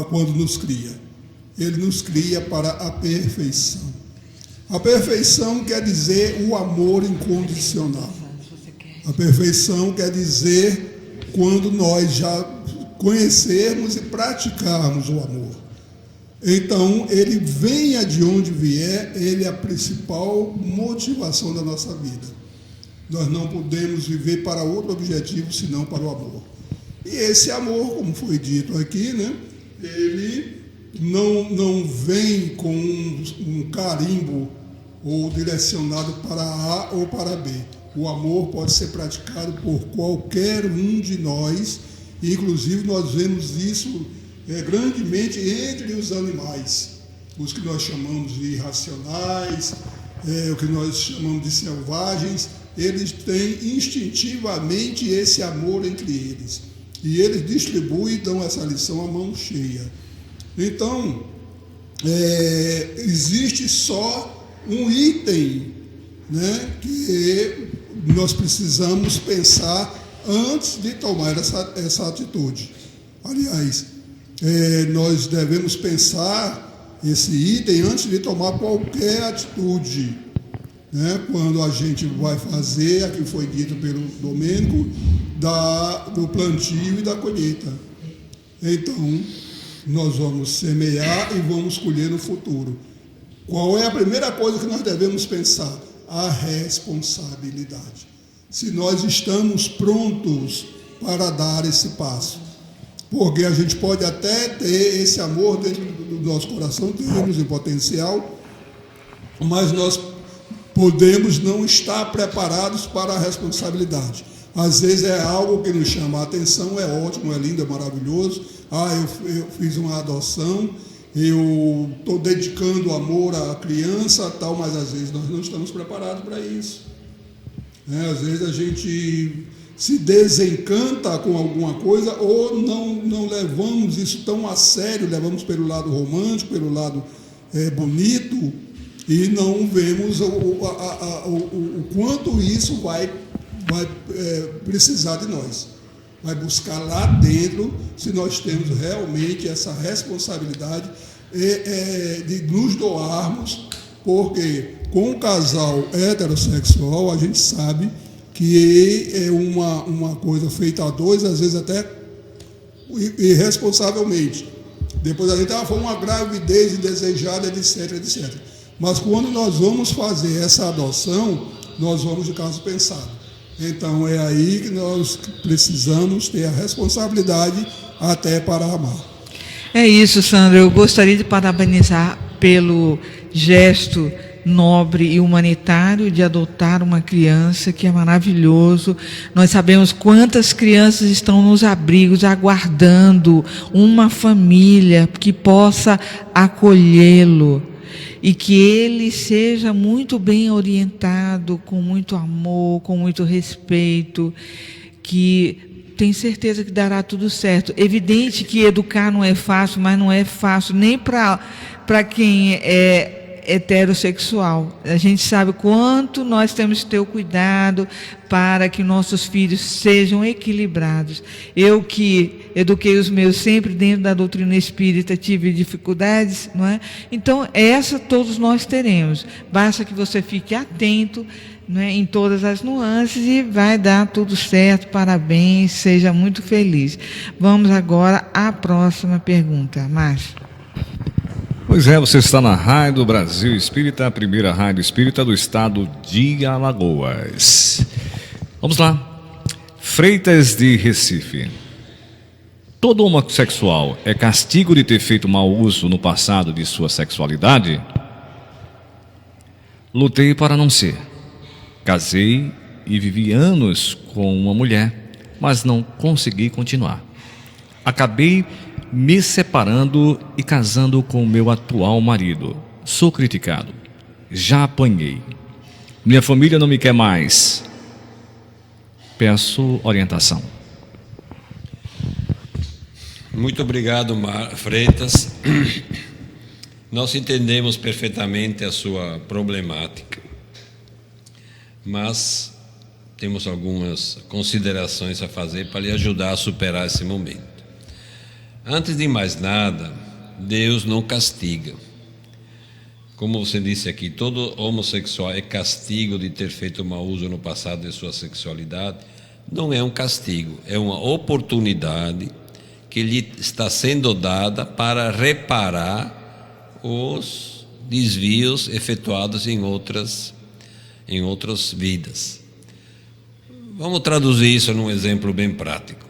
quando nos cria. Ele nos cria para a perfeição. A perfeição quer dizer o amor incondicional. A perfeição quer dizer quando nós já conhecermos e praticarmos o amor. Então, ele venha de onde vier, ele é a principal motivação da nossa vida. Nós não podemos viver para outro objetivo senão para o amor. E esse amor, como foi dito aqui, né, ele não vem com um carimbo ou direcionado para A ou para B. O amor pode ser praticado por qualquer um de nós, inclusive nós vemos isso grandemente entre os animais, os que nós chamamos de irracionais, o que nós chamamos de selvagens. Eles têm instintivamente esse amor entre eles, e eles distribuem e dão essa lição à mão cheia. Então, existe só um item, né, que nós precisamos pensar antes de tomar essa atitude. Aliás, nós devemos pensar esse item antes de tomar qualquer atitude, né? Quando a gente vai fazer, aqui foi dito pelo Domênico, do plantio e da colheita. Então, nós vamos semear e vamos colher no futuro. Qual é a primeira coisa que nós devemos pensar? A responsabilidade. Se nós estamos prontos para dar esse passo. Porque a gente pode até ter esse amor dentro do nosso coração, temos em potencial, mas nós podemos não estar preparados para a responsabilidade. Às vezes é algo que nos chama a atenção, é ótimo, é lindo, é maravilhoso. Eu fiz uma adoção, eu estou dedicando amor à criança, tal, mas às vezes nós não estamos preparados para isso. Às vezes a gente se desencanta com alguma coisa ou não levamos isso tão a sério, levamos pelo lado romântico, pelo lado bonito, e não vemos o quanto isso vai precisar de nós. Vai buscar lá dentro se nós temos realmente essa responsabilidade de nos doarmos, porque com o casal heterossexual a gente sabe que é uma coisa feita a dois, às vezes até irresponsavelmente. Depois a gente foi uma gravidez indesejada, etc, etc. Mas quando nós vamos fazer essa adoção, nós vamos de caso pensado. Então é aí que nós precisamos ter a responsabilidade até para amar. É isso, Sandra. Eu gostaria de parabenizar pelo gesto nobre e humanitário de adotar uma criança, que é maravilhoso. Nós sabemos quantas crianças estão nos abrigos aguardando uma família que possa acolhê-lo e que ele seja muito bem orientado, com muito amor, com muito respeito, que tem certeza que dará tudo certo. Evidente que educar não é fácil, mas não é fácil nem para quem é heterossexual. A gente sabe quanto nós temos que ter o cuidado para que nossos filhos sejam equilibrados. Eu que eduquei os meus sempre dentro da doutrina espírita, tive dificuldades, não é? Então, essa todos nós teremos. Basta que você fique atento, não é, em todas as nuances, e vai dar tudo certo. Parabéns, seja muito feliz. Vamos agora à próxima pergunta. Márcio. Pois é, você está na Rádio Brasil Espírita, a primeira rádio espírita do estado de Alagoas. Vamos lá. Freitas de Recife. todo homossexual é castigo de ter feito mau uso no passado de sua sexualidade? Lutei para não ser. Casei e vivi anos com uma mulher, mas não consegui continuar. Acabei me separando e casando com o meu atual marido. Sou criticado. Já apanhei. Minha família não me quer mais. Peço orientação. Muito obrigado, Freitas. Nós entendemos perfeitamente a sua problemática, mas temos algumas considerações a fazer para lhe ajudar a superar esse momento. Antes de mais nada, Deus não castiga. Como você disse aqui, todo homossexual é castigo de ter feito mau uso no passado de sua sexualidade. Não é um castigo, é uma oportunidade que lhe está sendo dada para reparar os desvios efetuados em outras vidas. Vamos traduzir isso num exemplo bem prático.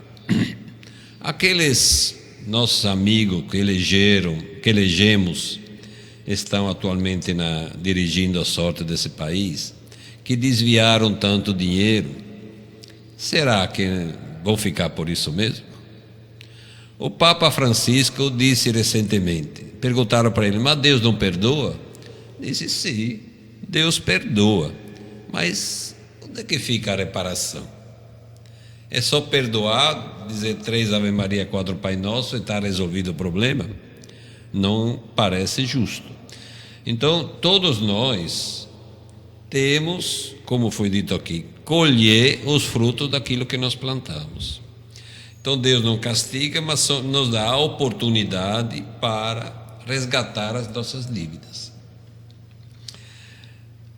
Aqueles nossos amigos que elegemos, estão atualmente dirigindo a sorte desse país, que desviaram tanto dinheiro, será que vão ficar por isso mesmo? O Papa Francisco disse recentemente, perguntaram para ele, mas Deus não perdoa? Disse, sim, Deus perdoa, mas onde é que fica a reparação? É só perdoar, dizer 3 Ave Maria, 4 Pai Nosso e está resolvido o problema? Não parece justo. Então, todos nós temos, como foi dito aqui, colher os frutos daquilo que nós plantamos. Então, Deus não castiga, mas nos dá a oportunidade para resgatar as nossas dívidas.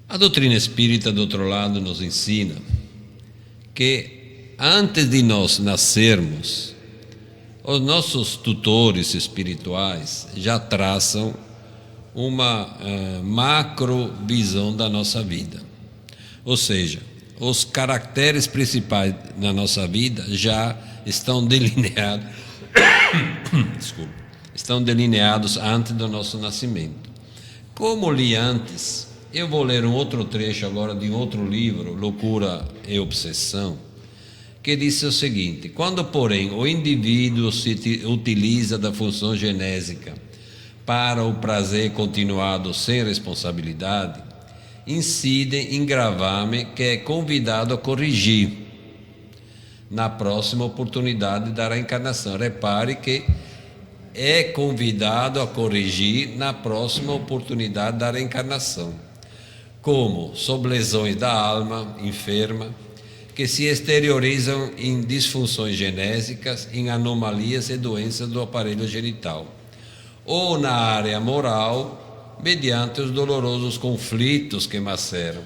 A doutrina espírita, do outro lado, nos ensina que antes de nós nascermos, os nossos tutores espirituais já traçam uma macro visão da nossa vida. Ou seja, os caracteres principais da nossa vida já estão delineados, estão delineados antes do nosso nascimento. Como li antes, eu vou ler um outro trecho agora de outro livro, Loucura e Obsessão, que diz o seguinte: quando, porém, o indivíduo se utiliza da função genésica para o prazer continuado sem responsabilidade, incide em gravame que é convidado a corrigir na próxima oportunidade da reencarnação. Repare que é convidado a corrigir na próxima oportunidade da reencarnação, como sob lesões da alma enferma, que se exteriorizam em disfunções genésicas, em anomalias e doenças do aparelho genital, ou na área moral, mediante os dolorosos conflitos que maceram,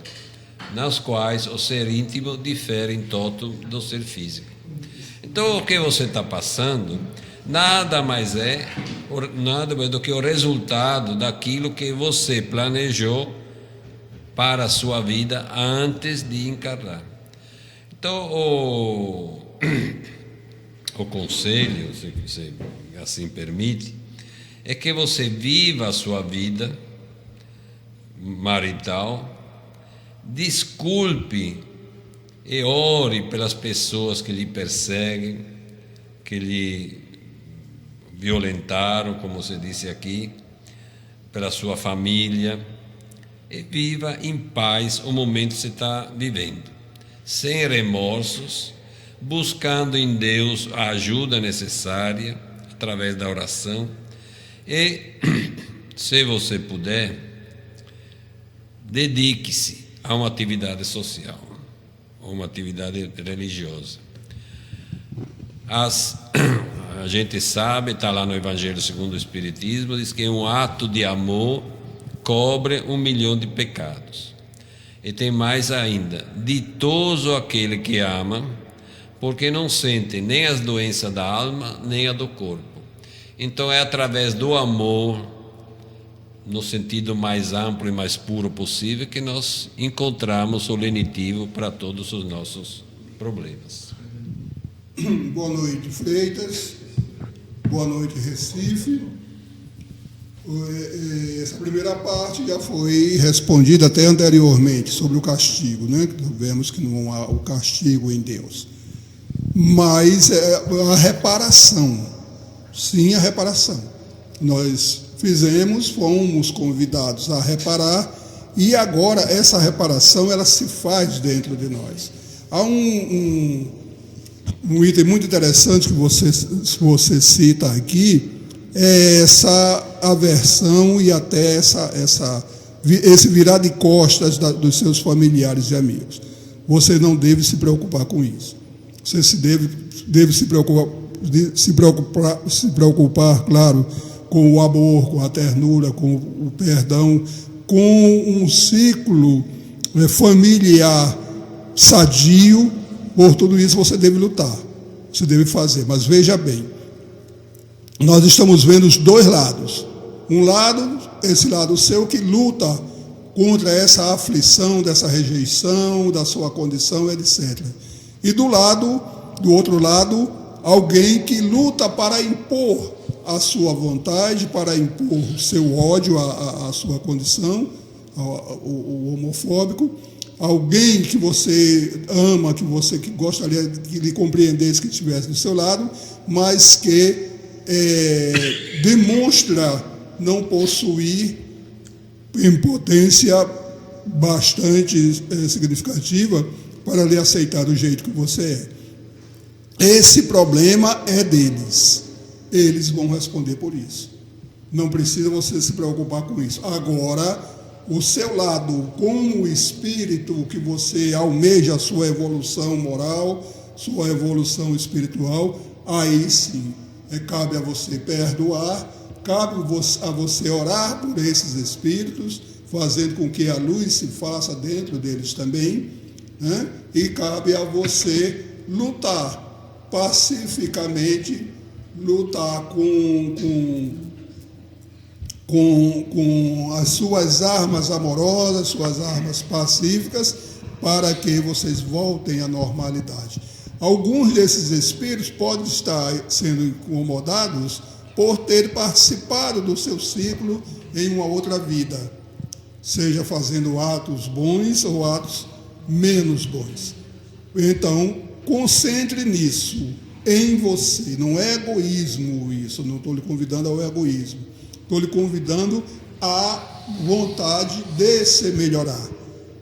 nas quais o ser íntimo difere em toto do ser físico. Então, o que você está passando nada mais do que o resultado daquilo que você planejou para a sua vida antes de encarnar. Então, o conselho, se você assim permite, é que você viva a sua vida marital, desculpe e ore pelas pessoas que lhe perseguem, que lhe violentaram, como você disse aqui, pela sua família, e viva em paz o momento que você está vivendo, sem remorsos, buscando em Deus a ajuda necessária, através da oração, e, se você puder, dedique-se a uma atividade social, a uma atividade religiosa. A gente sabe, está lá no Evangelho segundo o Espiritismo, diz que um ato de amor cobre 1 milhão de pecados. E tem mais ainda: ditoso aquele que ama, porque não sente nem as doenças da alma, nem a do corpo. Então é através do amor, no sentido mais amplo e mais puro possível, que nós encontramos o lenitivo para todos os nossos problemas. Boa noite, Freitas. Boa noite, Recife. Essa primeira parte já foi respondida até anteriormente sobre o castigo, né? Vemos que não há o castigo em Deus. Mas a reparação, sim, a reparação. Nós fomos convidados a reparar, e agora essa reparação ela se faz dentro de nós. Há um item muito interessante que você cita aqui, é essa aversão e até esse virar de costas dos seus familiares e amigos. Você não deve se preocupar com isso. Você deve se preocupar, claro, com o amor, com a ternura, com o perdão, com um ciclo familiar sadio. Por tudo isso você deve lutar, você deve fazer. Mas veja bem, nós estamos vendo os dois lados. Um lado, esse lado seu que luta contra essa aflição, dessa rejeição, da sua condição, etc. E do outro lado, alguém que luta para impor a sua vontade, para impor o seu ódio, a sua condição, o homofóbico. Alguém que você ama, que gostaria que lhe compreendesse, que estivesse do seu lado, mas que demonstra não possuir impotência bastante significativa para lhe aceitar do jeito que você é. Esse problema é deles. Eles vão responder por isso. Não precisa você se preocupar com isso. Agora, o seu lado, com o espírito que você almeja, a sua evolução moral, sua evolução espiritual, aí sim, cabe a você perdoar, cabe a você orar por esses espíritos, fazendo com que a luz se faça dentro deles também, né? E cabe a você lutar pacificamente, lutar com as suas armas amorosas, suas armas pacíficas, para que vocês voltem à normalidade. Alguns desses espíritos podem estar sendo incomodados por ter participado do seu ciclo em uma outra vida, seja fazendo atos bons ou atos menos bons. Então, concentre nisso, em você. Não é egoísmo isso, não estou lhe convidando ao egoísmo. Estou lhe convidando à vontade de se melhorar.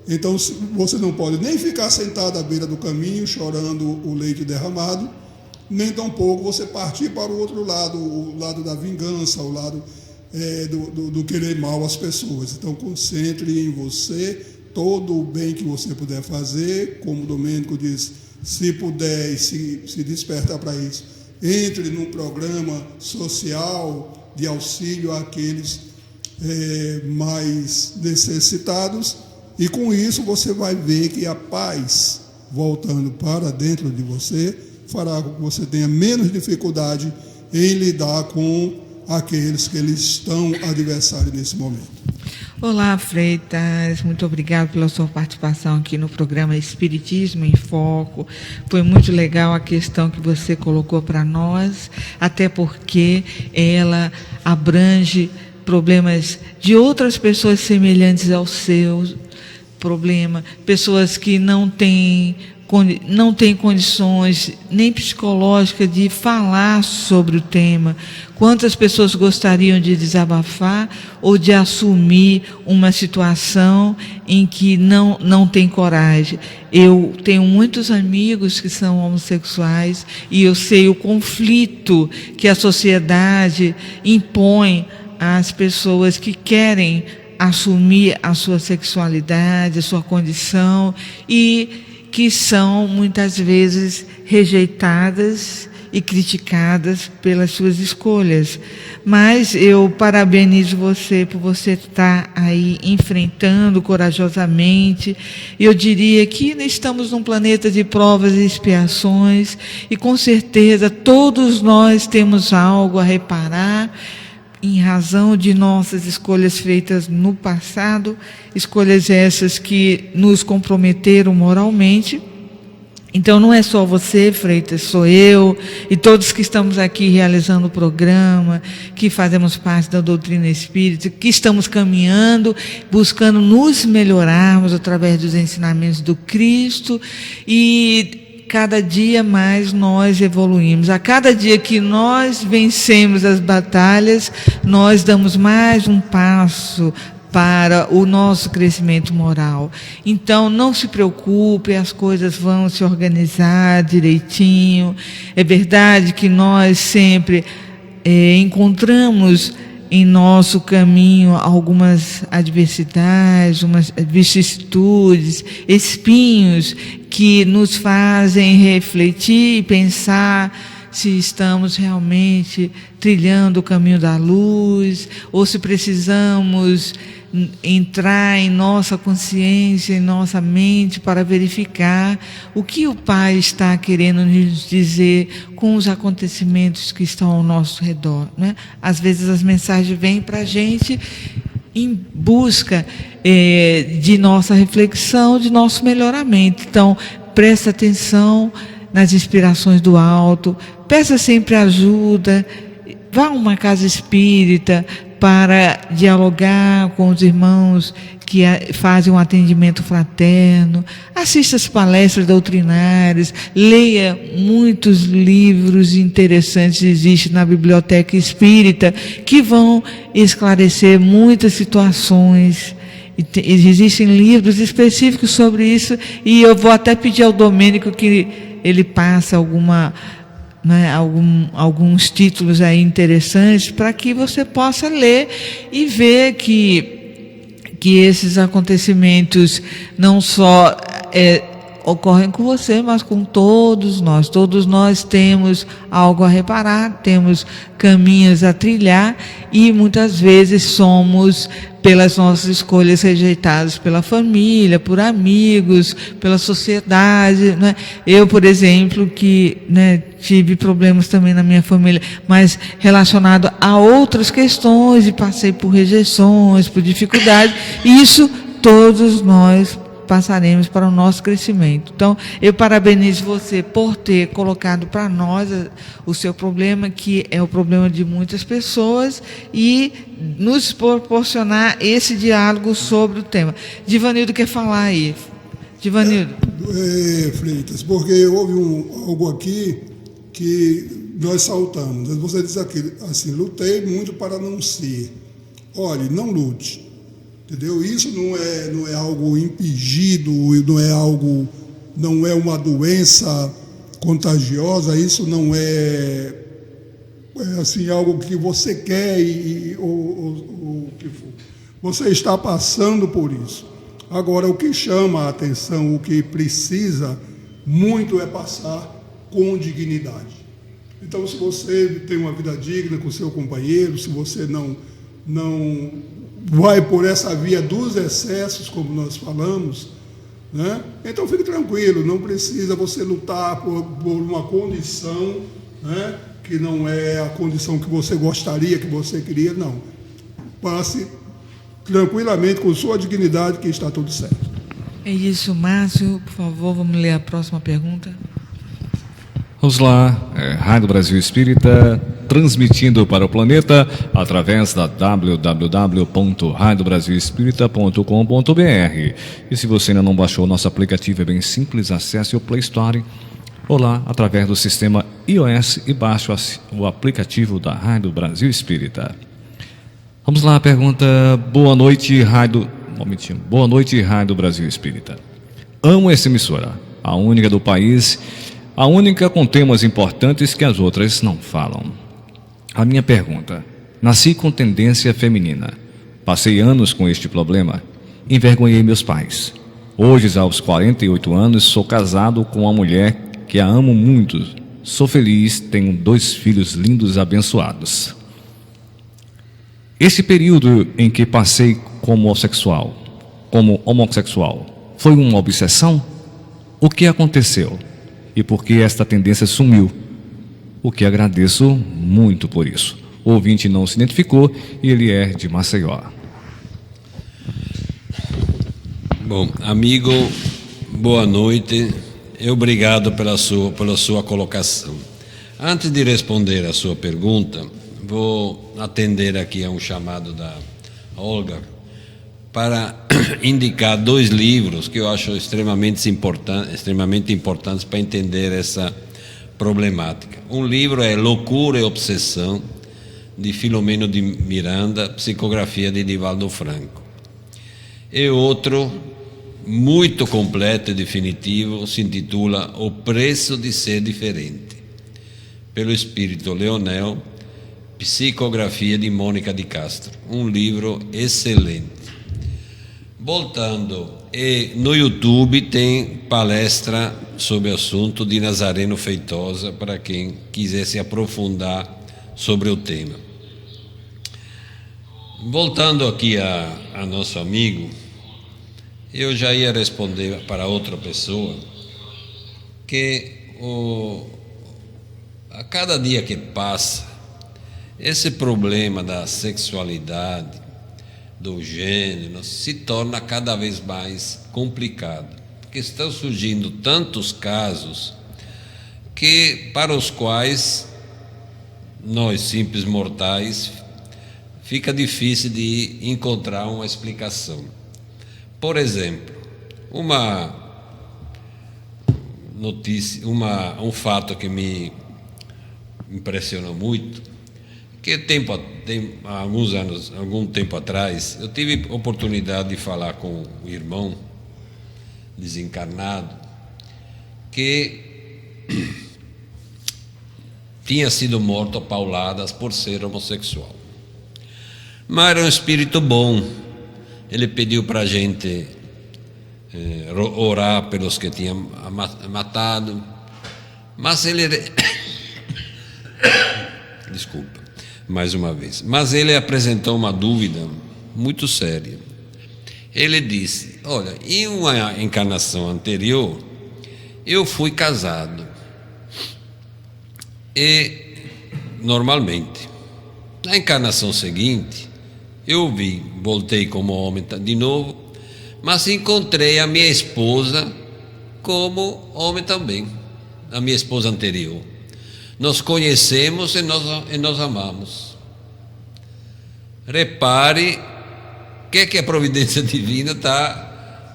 Então, você não pode nem ficar sentado à beira do caminho, chorando o leite derramado, nem tampouco você partir para o outro lado, o lado da vingança, o lado do querer mal às pessoas. Então, concentre em você todo o bem que você puder fazer, como o Domênico diz, se puder e se despertar para isso, entre num programa social de auxílio àqueles mais necessitados, e com isso você vai ver que a paz, voltando para dentro de você, fará com que você tenha menos dificuldade em lidar com aqueles que eles estão adversários nesse momento. Olá, Freitas, muito obrigado pela sua participação aqui no programa Espiritismo em Foco. Foi muito legal a questão que você colocou para nós, até porque ela abrange problemas de outras pessoas semelhantes ao seu problema, pessoas que não têm condições nem psicológicas de falar sobre o tema. Quantas pessoas gostariam de desabafar ou de assumir uma situação em que não tem coragem? Eu tenho muitos amigos que são homossexuais e eu sei o conflito que a sociedade impõe às pessoas que querem assumir a sua sexualidade, a sua condição, e que são muitas vezes rejeitadas e criticadas pelas suas escolhas. Mas eu parabenizo você por você estar aí enfrentando corajosamente. Eu diria que estamos num planeta de provas e expiações, e com certeza todos nós temos algo a reparar em razão de nossas escolhas feitas no passado, escolhas essas que nos comprometeram moralmente Então não é só você, Freitas, sou eu e todos que estamos aqui realizando o programa, que fazemos parte da doutrina espírita, que estamos caminhando, buscando nos melhorarmos através dos ensinamentos do Cristo, e cada dia mais nós evoluímos. A cada dia que nós vencemos as batalhas, nós damos mais um passo para o nosso crescimento moral. Então, não se preocupe, as coisas vão se organizar direitinho. É verdade que nós sempre encontramos em nosso caminho algumas adversidades, umas vicissitudes, espinhos que nos fazem refletir e pensar se estamos realmente trilhando o caminho da luz, ou se precisamos entrar em nossa consciência, em nossa mente, para verificar o que o Pai está querendo nos dizer com os acontecimentos que estão ao nosso redor, né? Às vezes as mensagens vêm para a gente em busca de nossa reflexão, de nosso melhoramento. Então, presta atenção nas inspirações do alto, peça sempre ajuda, vá a uma casa espírita para dialogar com os irmãos que fazem um atendimento fraterno, assista as palestras doutrinárias, leia muitos livros interessantes que existem na biblioteca espírita, que vão esclarecer muitas situações. Existem livros específicos sobre isso, e eu vou até pedir ao Domênico que ele passe alguns títulos aí interessantes para que você possa ler e ver que esses acontecimentos não só ocorrem com você, mas com todos nós. Todos nós temos algo a reparar, temos caminhos a trilhar, e muitas vezes somos, pelas nossas escolhas, rejeitados pela família, por amigos, pela sociedade, né? Eu, por exemplo, que tive problemas também na minha família, mas relacionado a outras questões, e passei por rejeições, por dificuldades, e isso todos nós passaremos para o nosso crescimento. Então, eu parabenizo você por ter colocado para nós o seu problema, que é o problema de muitas pessoas, e nos proporcionar esse diálogo sobre o tema. Divanildo quer falar aí. Divanildo. Freitas, porque houve algo aqui que nós saltamos. Você diz aqui, assim, lutei muito para não ser. Olhe, não lute. Entendeu? Isso não é algo impingido, não é uma doença contagiosa, isso não é assim, algo que você quer ou que for. Você está passando por isso. Agora, o que chama a atenção, o que precisa muito é passar com dignidade. Então, se você tem uma vida digna com seu companheiro, se você não vai por essa via dos excessos, como nós falamos, né? Então fique tranquilo, não precisa você lutar por uma condição, né, que não é a condição que você gostaria, que você queria, não. Passe tranquilamente com sua dignidade, que está tudo certo. É isso, Márcio, por favor, vamos ler a próxima pergunta. Vamos lá, Rádio Brasil Espírita, transmitindo para o planeta através da www.radiobrasilespírita.com.br. E se você ainda não baixou o nosso aplicativo, é bem simples, acesse o Play Store ou lá através do sistema iOS e baixe o aplicativo da Rádio Brasil Espírita. Vamos lá, pergunta: boa noite, Rádio Brasil Espírita. Amo essa emissora, a única do país, a única com temas importantes que as outras não falam. A minha pergunta: nasci com tendência feminina. Passei anos com este problema. Envergonhei meus pais. Hoje, aos 48 anos, sou casado com uma mulher que a amo muito. Sou feliz, tenho 2 filhos lindos, abençoados. Esse período em que passei como homossexual, foi uma obsessão? O que aconteceu? E por que esta tendência sumiu? O que agradeço muito por isso. O ouvinte não se identificou e ele é de Maceió. Bom, amigo, boa noite. obrigado pela sua colocação. Antes de responder a sua pergunta, vou atender aqui a um chamado da Olga para indicar 2 livros que eu acho extremamente importantes para entender essa problemática. Um livro é Loucura e Obsessão, de Filomeno de Miranda, psicografia de Divaldo Franco. E outro, muito completo e definitivo, se intitula O Preço de Ser Diferente, pelo Espírito Leonel, psicografia de Mônica de Castro. Um livro excelente. Voltando, no YouTube tem palestra sobre o assunto de Nazareno Feitosa, para quem quiser se aprofundar sobre o tema. Voltando aqui a nosso amigo, eu já ia responder para outra pessoa que a cada dia que passa, esse problema da sexualidade, do gênero, se torna cada vez mais complicado, porque estão surgindo tantos casos para os quais nós, simples mortais, fica difícil de encontrar uma explicação. Por exemplo, uma notícia, um fato que me impressionou muito, que algum tempo atrás, eu tive oportunidade de falar com um irmão desencarnado que tinha sido morto a pauladas por ser homossexual. Mas era um espírito bom. Ele pediu para a gente orar pelos que tinham matado, mas ele... Desculpa, mais uma vez. Mas ele apresentou uma dúvida muito séria. Ele disse: olha, em uma encarnação anterior, eu fui casado. E, normalmente, na encarnação seguinte, eu voltei como homem de novo, mas encontrei a minha esposa como homem também, a minha esposa anterior. Nós conhecemos e nós amamos. Repare o que a providência divina está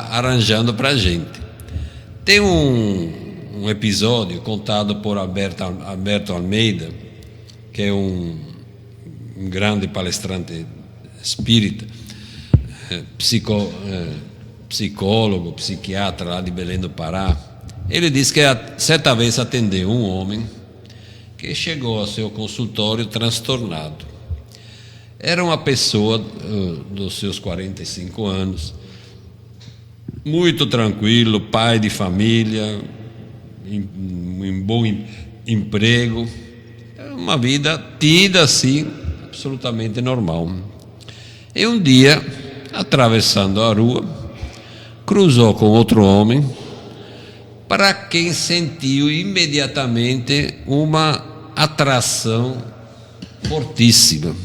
arranjando para a gente. Tem um episódio contado por Alberto Almeida, que é um grande palestrante espírita, psicólogo, psiquiatra lá de Belém do Pará. Ele disse que certa vez atendeu um homem que chegou ao seu consultório transtornado. Era uma pessoa dos seus 45 anos, muito tranquilo, pai de família, em bom emprego, uma vida tida assim, absolutamente normal. E um dia, atravessando a rua, cruzou com outro homem, para quem sentiu imediatamente uma atração fortíssima.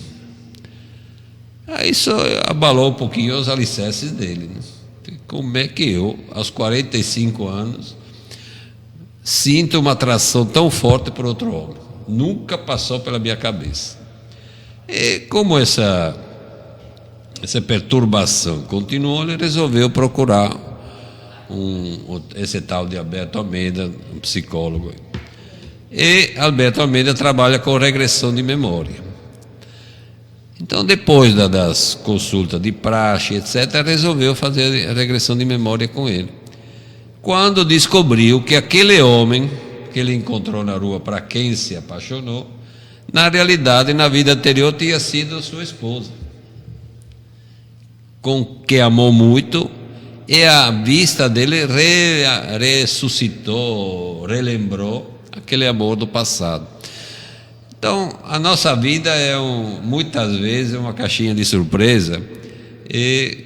Isso abalou um pouquinho os alicerces dele, né? Como é que eu, aos 45 anos, sinto uma atração tão forte por outro homem? Nunca passou pela minha cabeça. E como essa perturbação continuou, ele resolveu procurar esse tal de Alberto Almeida, um psicólogo. E Alberto Almeida trabalha com regressão de memória. Então, depois das consultas de praxe, etc., resolveu fazer a regressão de memória com ele. Quando descobriu que aquele homem que ele encontrou na rua, para quem se apaixonou, na realidade, na vida anterior, tinha sido sua esposa, com que amou muito, e a vista dele ressuscitou, relembrou aquele amor do passado. Então, a nossa vida muitas vezes, uma caixinha de surpresa, e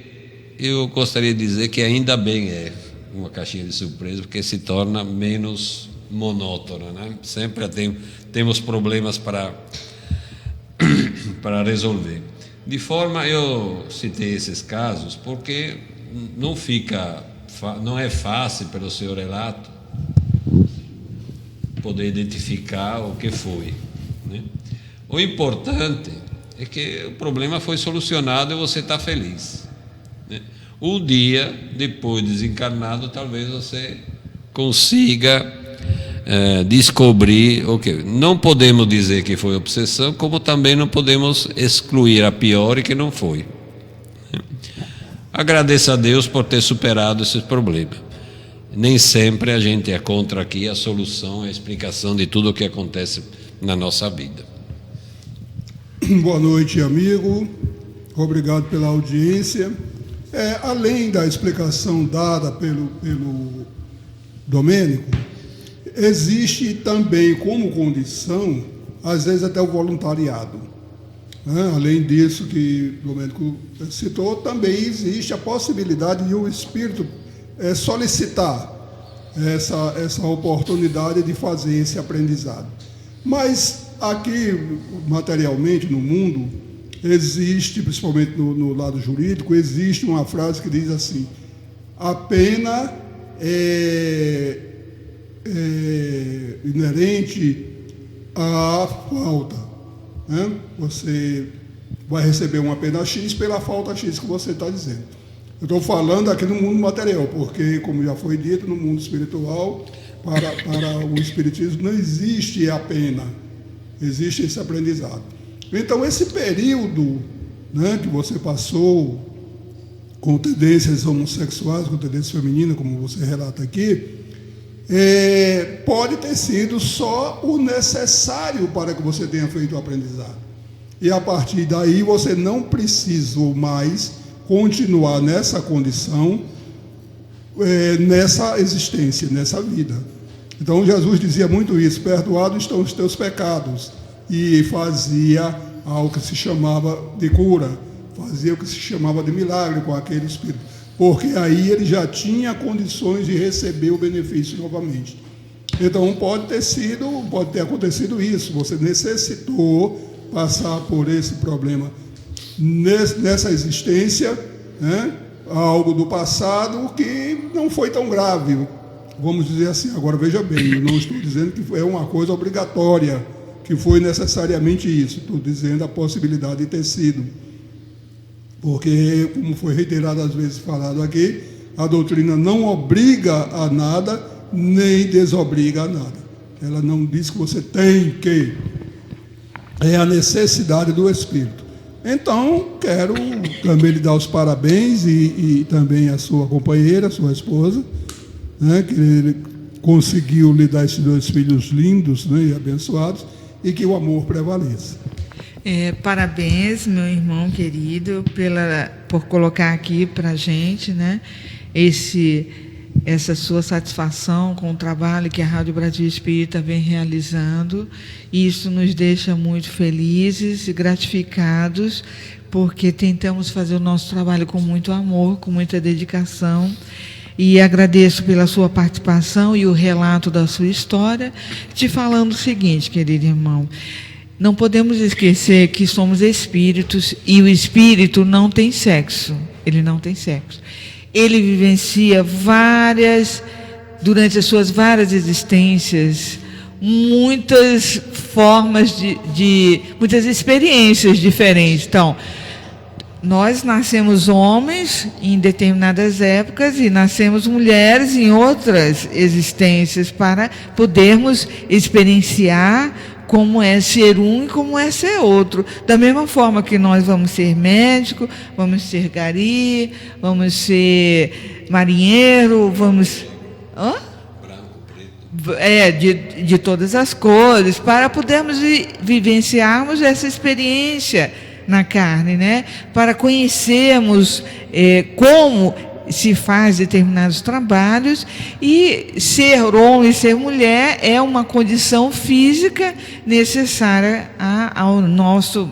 eu gostaria de dizer que ainda bem é uma caixinha de surpresa, porque se torna menos monótona, né? Sempre temos problemas para resolver. De forma, eu citei esses casos porque não fica não é fácil, pelo seu relato, poder identificar o que foi, né? O importante é que o problema foi solucionado e você está feliz, né? Um dia depois desencarnado, talvez você consiga descobrir o que. Não podemos dizer que foi obsessão, como também não podemos excluir a pior que não foi. Agradeça a Deus por ter superado esse problema. Nem sempre a gente encontra aqui a solução, a explicação de tudo o que acontece na nossa vida. Boa noite, amigo. Obrigado pela audiência. Além da explicação dada pelo Domênico, existe também como condição, às vezes até o voluntariado. Além disso que o Domênico citou, também existe a possibilidade de o espírito solicitar essa oportunidade de fazer esse aprendizado. Mas aqui, materialmente, no mundo, existe, principalmente no lado jurídico, existe uma frase que diz assim: a pena é inerente à falta, né? Você vai receber uma pena X pela falta X que você está dizendo. Eu estou falando aqui no mundo material, porque, como já foi dito, no mundo espiritual, para o espiritismo não existe a pena, existe esse aprendizado. Então, esse período, né, que você passou com tendências homossexuais, com tendências femininas, como você relata aqui, pode ter sido só o necessário para que você tenha feito o aprendizado. E a partir daí você não precisou mais continuar nessa condição, nessa existência, nessa vida. Então Jesus dizia muito isso: perdoados estão os teus pecados, e fazia algo que se chamava de cura, fazia o que se chamava de milagre com aquele espírito, porque aí ele já tinha condições de receber o benefício novamente. Então pode ter acontecido isso, você necessitou passar por esse problema nessa existência, né? Algo do passado que não foi tão grave, vamos dizer assim. Agora veja bem, eu não estou dizendo que é uma coisa obrigatória, que foi necessariamente isso, estou dizendo a possibilidade de ter sido, porque, como foi reiteradas vezes falado aqui, a doutrina não obriga a nada, nem desobriga a nada. Ela não diz que você tem que, é a necessidade do espírito. Então, quero também lhe dar os parabéns e também a sua companheira, a sua esposa, né, que ele conseguiu lhe dar esses 2 filhos lindos, né, e abençoados, e que o amor prevaleça. Parabéns, meu irmão querido, por colocar aqui para a gente, né, essa sua satisfação com o trabalho que a Rádio Brasil Espírita vem realizando. Isso nos deixa muito felizes e gratificados, porque tentamos fazer o nosso trabalho com muito amor, com muita dedicação. E agradeço pela sua participação e o relato da sua história, te falando o seguinte, querido irmão: não podemos esquecer que somos espíritos, e o espírito não tem sexo, ele não tem sexo. Ele vivencia durante as suas várias existências, muitas formas muitas experiências diferentes. Então, nós nascemos homens em determinadas épocas e nascemos mulheres em outras existências, para podermos experienciar como é ser um e como é ser outro. Da mesma forma que nós vamos ser médico, vamos ser gari, vamos ser marinheiro, vamos... Branco, preto. De todas as cores, para podermos vivenciarmos essa experiência na carne, né? Para conhecermos como se faz determinados trabalhos, e ser homem e ser mulher é uma condição física necessária ao nosso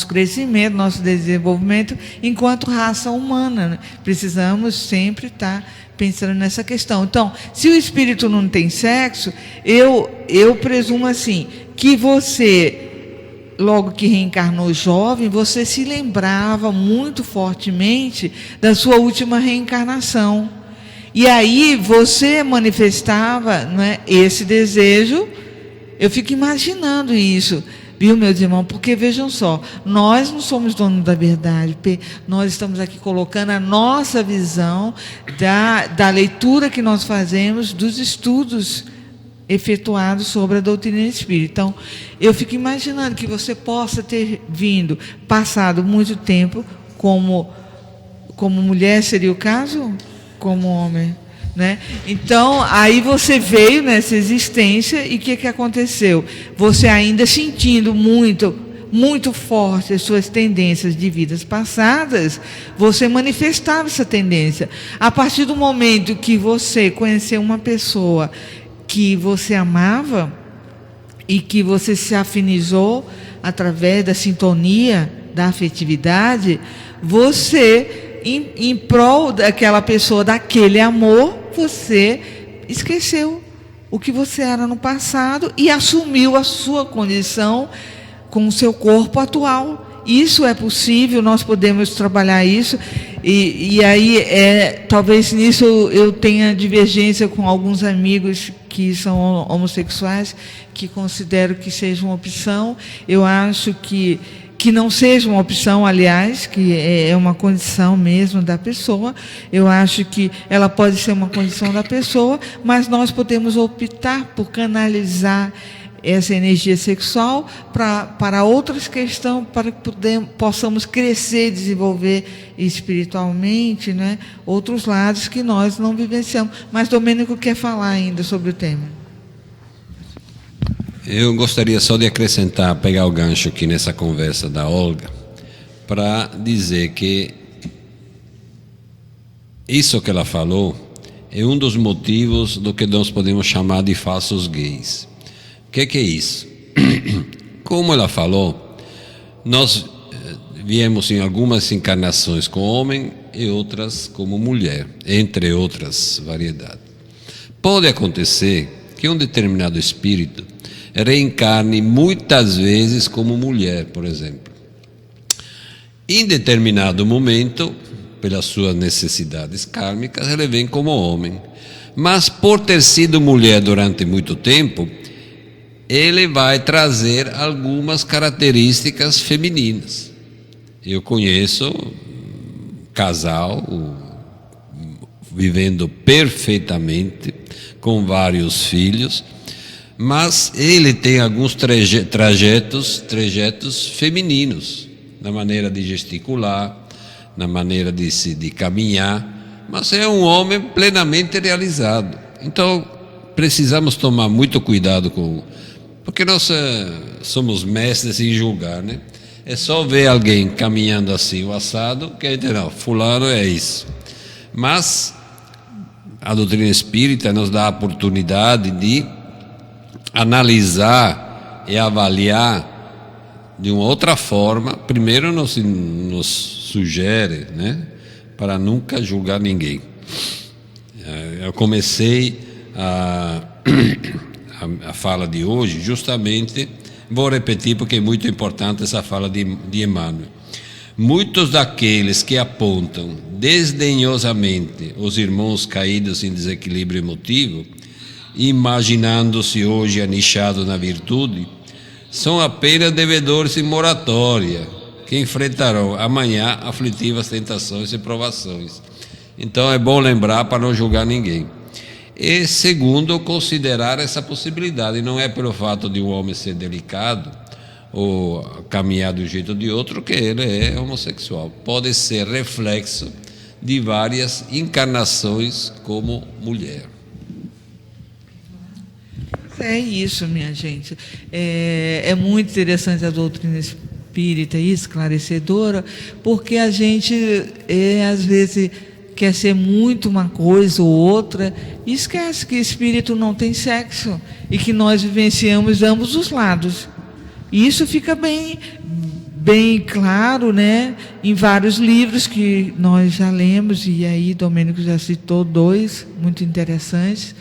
crescimento, nosso desenvolvimento enquanto raça humana, né? Precisamos sempre estar pensando nessa questão. Então, se o espírito não tem sexo, eu presumo assim, que você, logo que reencarnou jovem, você se lembrava muito fortemente da sua última reencarnação. E aí você manifestava, né, esse desejo. Eu fico imaginando isso, viu, meus irmãos? Porque vejam só, nós não somos donos da verdade, nós estamos aqui colocando a nossa visão da leitura que nós fazemos, dos estudos efetuados sobre a doutrina espírita. Então, eu fico imaginando que você possa ter passado muito tempo como mulher, seria o caso? Como homem, né? Então, aí você veio nessa existência e o que aconteceu? Você ainda sentindo muito forte as suas tendências de vidas passadas, você manifestava essa tendência. A partir do momento que você conheceu uma pessoa que você amava e que você se afinizou através da sintonia, da afetividade, você, em prol daquela pessoa, daquele amor, você esqueceu o que você era no passado e assumiu a sua condição com o seu corpo atual. Isso é possível, nós podemos trabalhar isso, e aí talvez nisso eu tenha divergência com alguns amigos que são homossexuais, que considero que seja uma opção. Eu acho que não seja uma opção, aliás, que é uma condição mesmo da pessoa. Eu acho que ela pode ser uma condição da pessoa, mas nós podemos optar por canalizar essa energia sexual para outras questões, para que possamos crescer, desenvolver espiritualmente, né, outros lados que nós não vivenciamos. Mas Domênico quer falar ainda sobre o tema. Eu gostaria só de acrescentar, pegar o gancho aqui nessa conversa da Olga, para dizer que isso que ela falou é um dos motivos do que nós podemos chamar de falsos gays. O que é isso? Como ela falou, nós viemos em algumas encarnações com homem e outras como mulher, entre outras variedades. Pode acontecer que um determinado espírito reencarne muitas vezes como mulher, por exemplo. Em determinado momento, pelas suas necessidades kármicas, ele vem como homem. Mas por ter sido mulher durante muito tempo, ele vai trazer algumas características femininas. Eu conheço um casal vivendo perfeitamente, com vários filhos, mas ele tem alguns trajetos femininos, na maneira de gesticular, na maneira de caminhar, mas é um homem plenamente realizado. Então, precisamos tomar muito cuidado porque nós somos mestres em julgar, né? É só ver alguém caminhando assim, o assado, que a gente não, fulano é isso. Mas a doutrina espírita nos dá a oportunidade de analisar e avaliar de uma outra forma. Primeiro nos sugere, né, para nunca julgar ninguém. Eu comecei a fala de hoje justamente, vou repetir porque é muito importante essa fala de Emmanuel. Muitos daqueles que apontam desdenhosamente os irmãos caídos em desequilíbrio emotivo, imaginando-se hoje anichados na virtude, são apenas devedores em moratória, que enfrentarão amanhã aflitivas tentações e provações. Então é bom lembrar para não julgar ninguém. E segundo, considerar essa possibilidade. Não é pelo fato de um homem ser delicado ou caminhar de um jeito ou de outro que ele é homossexual. Pode ser reflexo de várias encarnações como mulher. É isso, minha gente. É muito interessante a doutrina espírita e esclarecedora, porque a gente, às vezes, quer ser muito uma coisa ou outra, e esquece que espírito não tem sexo e que nós vivenciamos ambos os lados. E isso fica bem claro, né, em vários livros que nós já lemos, e aí Domênico já citou 2 muito interessantes,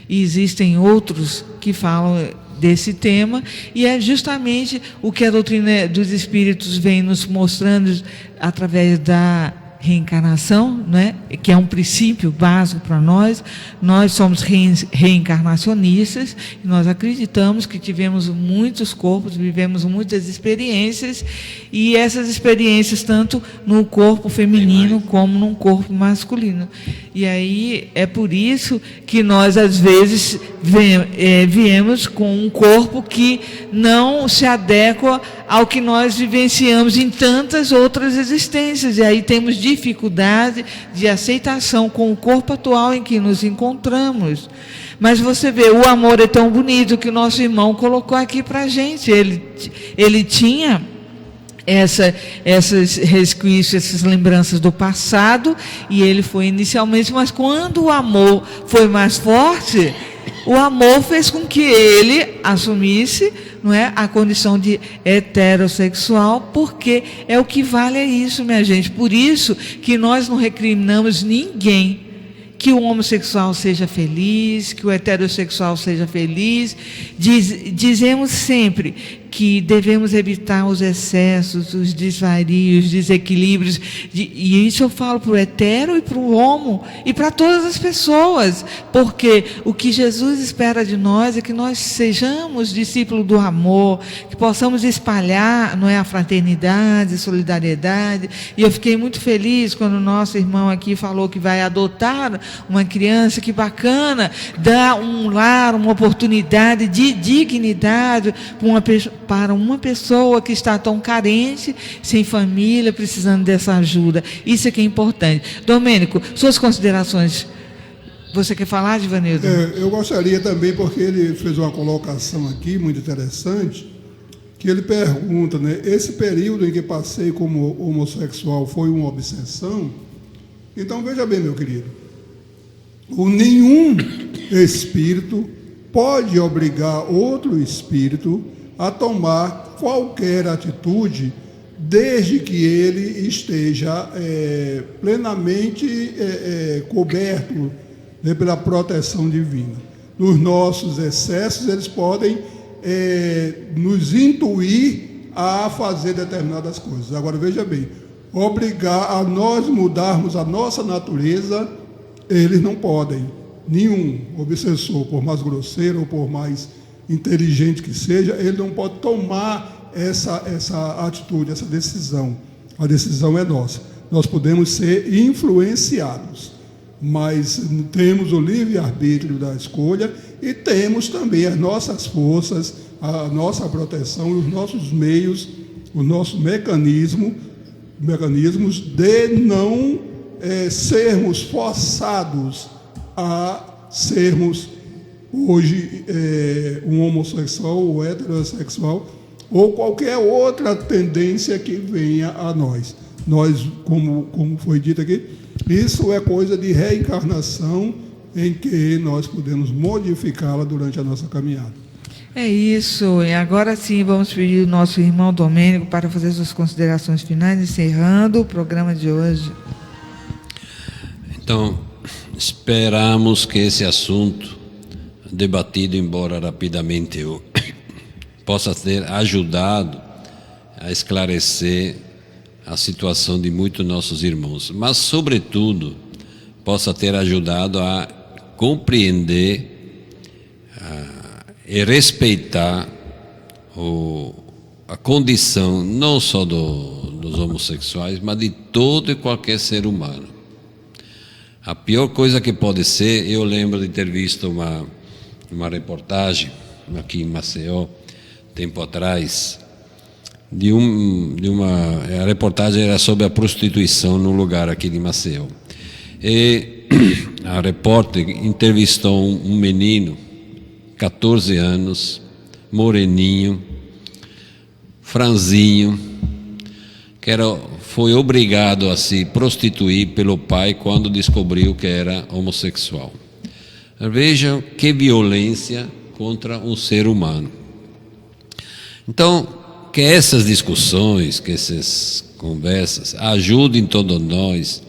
e existem outros que falam desse tema, e é justamente o que a doutrina dos espíritos vem nos mostrando através da reencarnação, né, que é um princípio básico para nós. Nós somos reencarnacionistas, e nós acreditamos que tivemos muitos corpos, vivemos muitas experiências, e essas experiências tanto no corpo feminino como no corpo masculino. E aí é por isso que nós às vezes viemos com um corpo que não se adequa ao que nós vivenciamos em tantas outras existências, e aí temos dificuldade de aceitação com o corpo atual em que nos encontramos. Mas você vê, o amor é tão bonito que o nosso irmão colocou aqui para a gente. Ele tinha esses resquícios, essas lembranças do passado, e ele foi inicialmente, mas quando o amor foi mais forte, o amor fez com que ele assumisse, não é, a condição de heterossexual, porque é o que vale, é isso, minha gente. Por isso que nós não recriminamos ninguém. Que o homossexual seja feliz, que o heterossexual seja feliz. Dizemos sempre que devemos evitar os excessos, os desvarios, os desequilíbrios. E isso eu falo para o hetero e para o homo e para todas as pessoas. Porque o que Jesus espera de nós é que nós sejamos discípulos do amor, que possamos espalhar, não é, a fraternidade, a solidariedade. E eu fiquei muito feliz quando o nosso irmão aqui falou que vai adotar uma criança. Que bacana, dá um lar, uma oportunidade de dignidade para uma pessoa que está tão carente, sem família, precisando dessa ajuda. Isso é que é importante. Domênico, suas considerações. Você quer falar, Givanildo? Eu gostaria também, porque ele fez uma colocação aqui muito interessante, que ele pergunta, né, esse período em que passei como homossexual foi uma obsessão? Então, veja bem, meu querido, nenhum espírito pode obrigar outro espírito a tomar qualquer atitude, desde que ele esteja plenamente coberto, né, pela proteção divina. Nos nossos excessos, eles podem nos intuir a fazer determinadas coisas. Agora, veja bem, obrigar a nós mudarmos a nossa natureza, eles não podem. Nenhum obsessor, por mais grosseiro ou por mais inteligente que seja, ele não pode tomar essa atitude, essa decisão. A decisão é nossa. Nós podemos ser influenciados, mas temos o livre-arbítrio da escolha e temos também as nossas forças, a nossa proteção e os nossos meios, os nossos mecanismos de não sermos forçados a sermos hoje um homossexual ou heterossexual ou qualquer outra tendência que venha a nós. Nós, como foi dito aqui, isso é coisa de reencarnação em que nós podemos modificá-la durante a nossa caminhada. É isso. E agora sim vamos pedir o nosso irmão Domênico para fazer suas considerações finais, encerrando o programa de hoje. Então, esperamos que esse assunto debatido, embora rapidamente, possa ter ajudado a esclarecer a situação de muitos nossos irmãos, mas, sobretudo, possa ter ajudado a compreender e respeitar a condição não só dos homossexuais, mas de todo e qualquer ser humano. A pior coisa que pode ser, eu lembro de ter visto uma reportagem aqui em Maceió, tempo atrás, a reportagem era sobre a prostituição num lugar aqui de Maceió. E a repórter entrevistou um menino, 14 anos, moreninho, franzinho, que foi obrigado a se prostituir pelo pai quando descobriu que era homossexual. Vejam que violência contra um ser humano. Então, que essas discussões, que essas conversas ajudem todos nós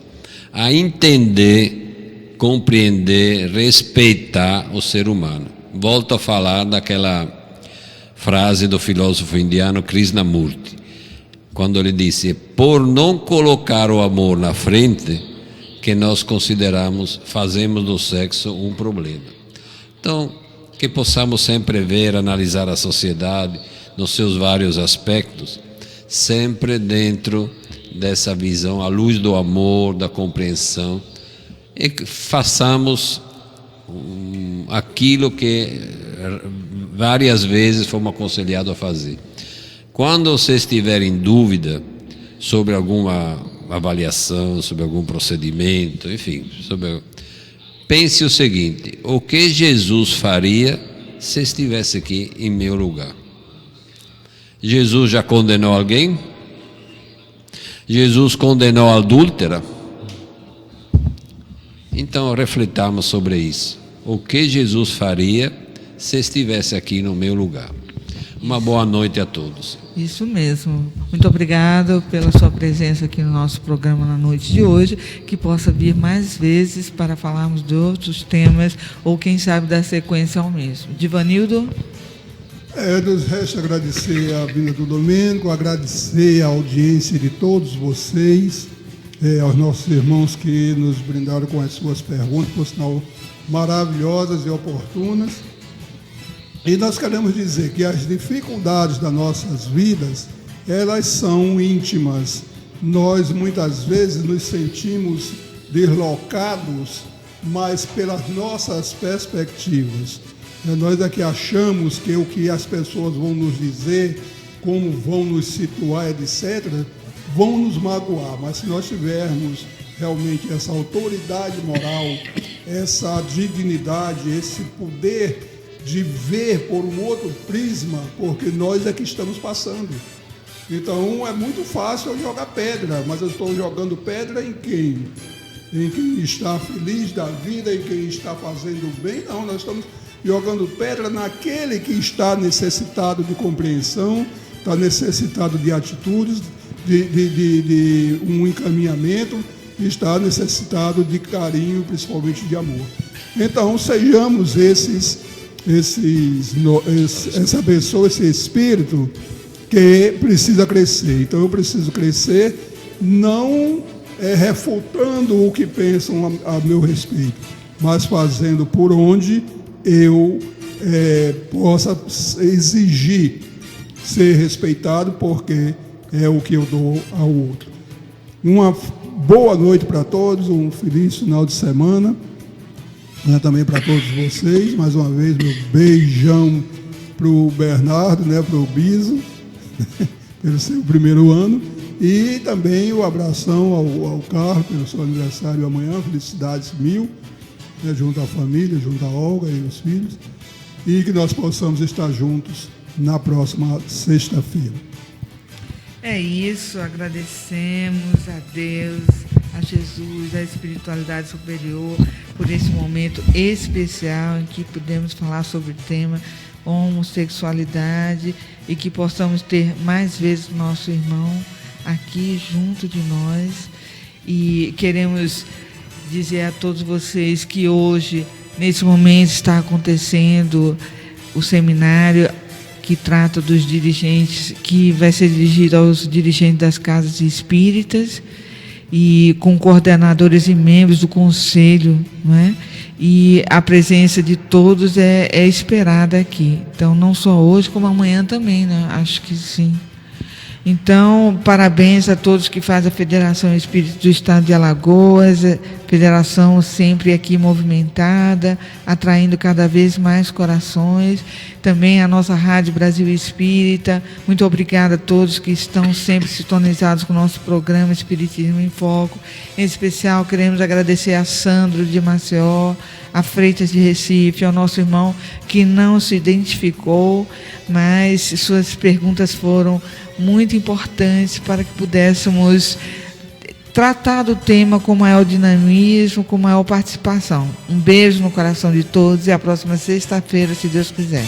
a entender, compreender, respeitar o ser humano. Volto a falar daquela frase do filósofo indiano Krishnamurti: quando ele disse: por não colocar o amor na frente, que nós fazemos do sexo um problema. Então, que possamos sempre ver, analisar a sociedade nos seus vários aspectos, sempre dentro dessa visão, à luz do amor, da compreensão, e que façamos aquilo que várias vezes fomos aconselhados a fazer. Quando você estiver em dúvida sobre alguma avaliação, sobre algum procedimento, enfim, pense o seguinte: o que Jesus faria se estivesse aqui em meu lugar? Jesus já condenou alguém? Jesus condenou a adúltera? Então refletamos sobre isso. O que Jesus faria se estivesse aqui no meu lugar? Uma boa noite a todos. Isso mesmo. Muito obrigado pela sua presença aqui no nosso programa na noite de hoje, que possa vir mais vezes para falarmos de outros temas, ou quem sabe dar sequência ao mesmo. Divanildo? Nos resta agradecer a vinda do Domênico, agradecer a audiência de todos vocês, aos nossos irmãos que nos brindaram com as suas perguntas, por sinal maravilhosas e oportunas. E nós queremos dizer que as dificuldades das nossas vidas, elas são íntimas. Nós muitas vezes nos sentimos deslocados, mas pelas nossas perspectivas. Nós é que achamos que o que as pessoas vão nos dizer, como vão nos situar, etc., vão nos magoar. Mas se nós tivermos realmente essa autoridade moral, essa dignidade, esse poder de ver por um outro prisma, porque nós é que estamos passando. Então é muito fácil eu jogar pedra, mas eu estou jogando pedra em quem? Em quem está feliz da vida, em quem está fazendo bem? Não, nós estamos jogando pedra naquele que está necessitado de compreensão, está necessitado de atitudes, de um encaminhamento, está necessitado de carinho, principalmente de amor. Então sejamos essa pessoa, esse espírito que precisa crescer. Então eu preciso crescer, não refutando o que pensam a meu respeito, mas fazendo por onde eu possa exigir ser respeitado, porque é o que eu dou ao outro. Uma boa noite para todos, um feliz final de semana. Também para todos vocês, mais uma vez meu beijão para o Bernardo, para o Biso, pelo seu primeiro ano, e também o abração ao Carlos pelo seu aniversário amanhã, felicidades mil, junto à família, junto à Olga e os filhos, e que nós possamos estar juntos na próxima sexta-feira. É isso, agradecemos a Deus, a Jesus, a espiritualidade superior, por esse momento especial em que pudemos falar sobre o tema homossexualidade, e que possamos ter mais vezes o nosso irmão aqui junto de nós. E queremos dizer a todos vocês que hoje, nesse momento, está acontecendo o seminário que trata dos dirigentes, que vai ser dirigido aos dirigentes das casas espíritas, e com coordenadores e membros do conselho, não é? E a presença de todos é esperada aqui. Então, não só hoje, como amanhã também, né? Acho que sim. Então, parabéns a todos que fazem a Federação Espírita do Estado de Alagoas, federação sempre aqui movimentada, atraindo cada vez mais corações. Também a nossa Rádio Brasil Espírita. Muito obrigada a todos que estão sempre sintonizados com o nosso programa Espiritismo em Foco. Em especial, queremos agradecer a Sandro de Maceió, a Freitas de Recife, ao nosso irmão que não se identificou, mas suas perguntas foram muito importantes para que pudéssemos tratar do tema com maior dinamismo, com maior participação. Um beijo no coração de todos e a próxima sexta-feira, se Deus quiser.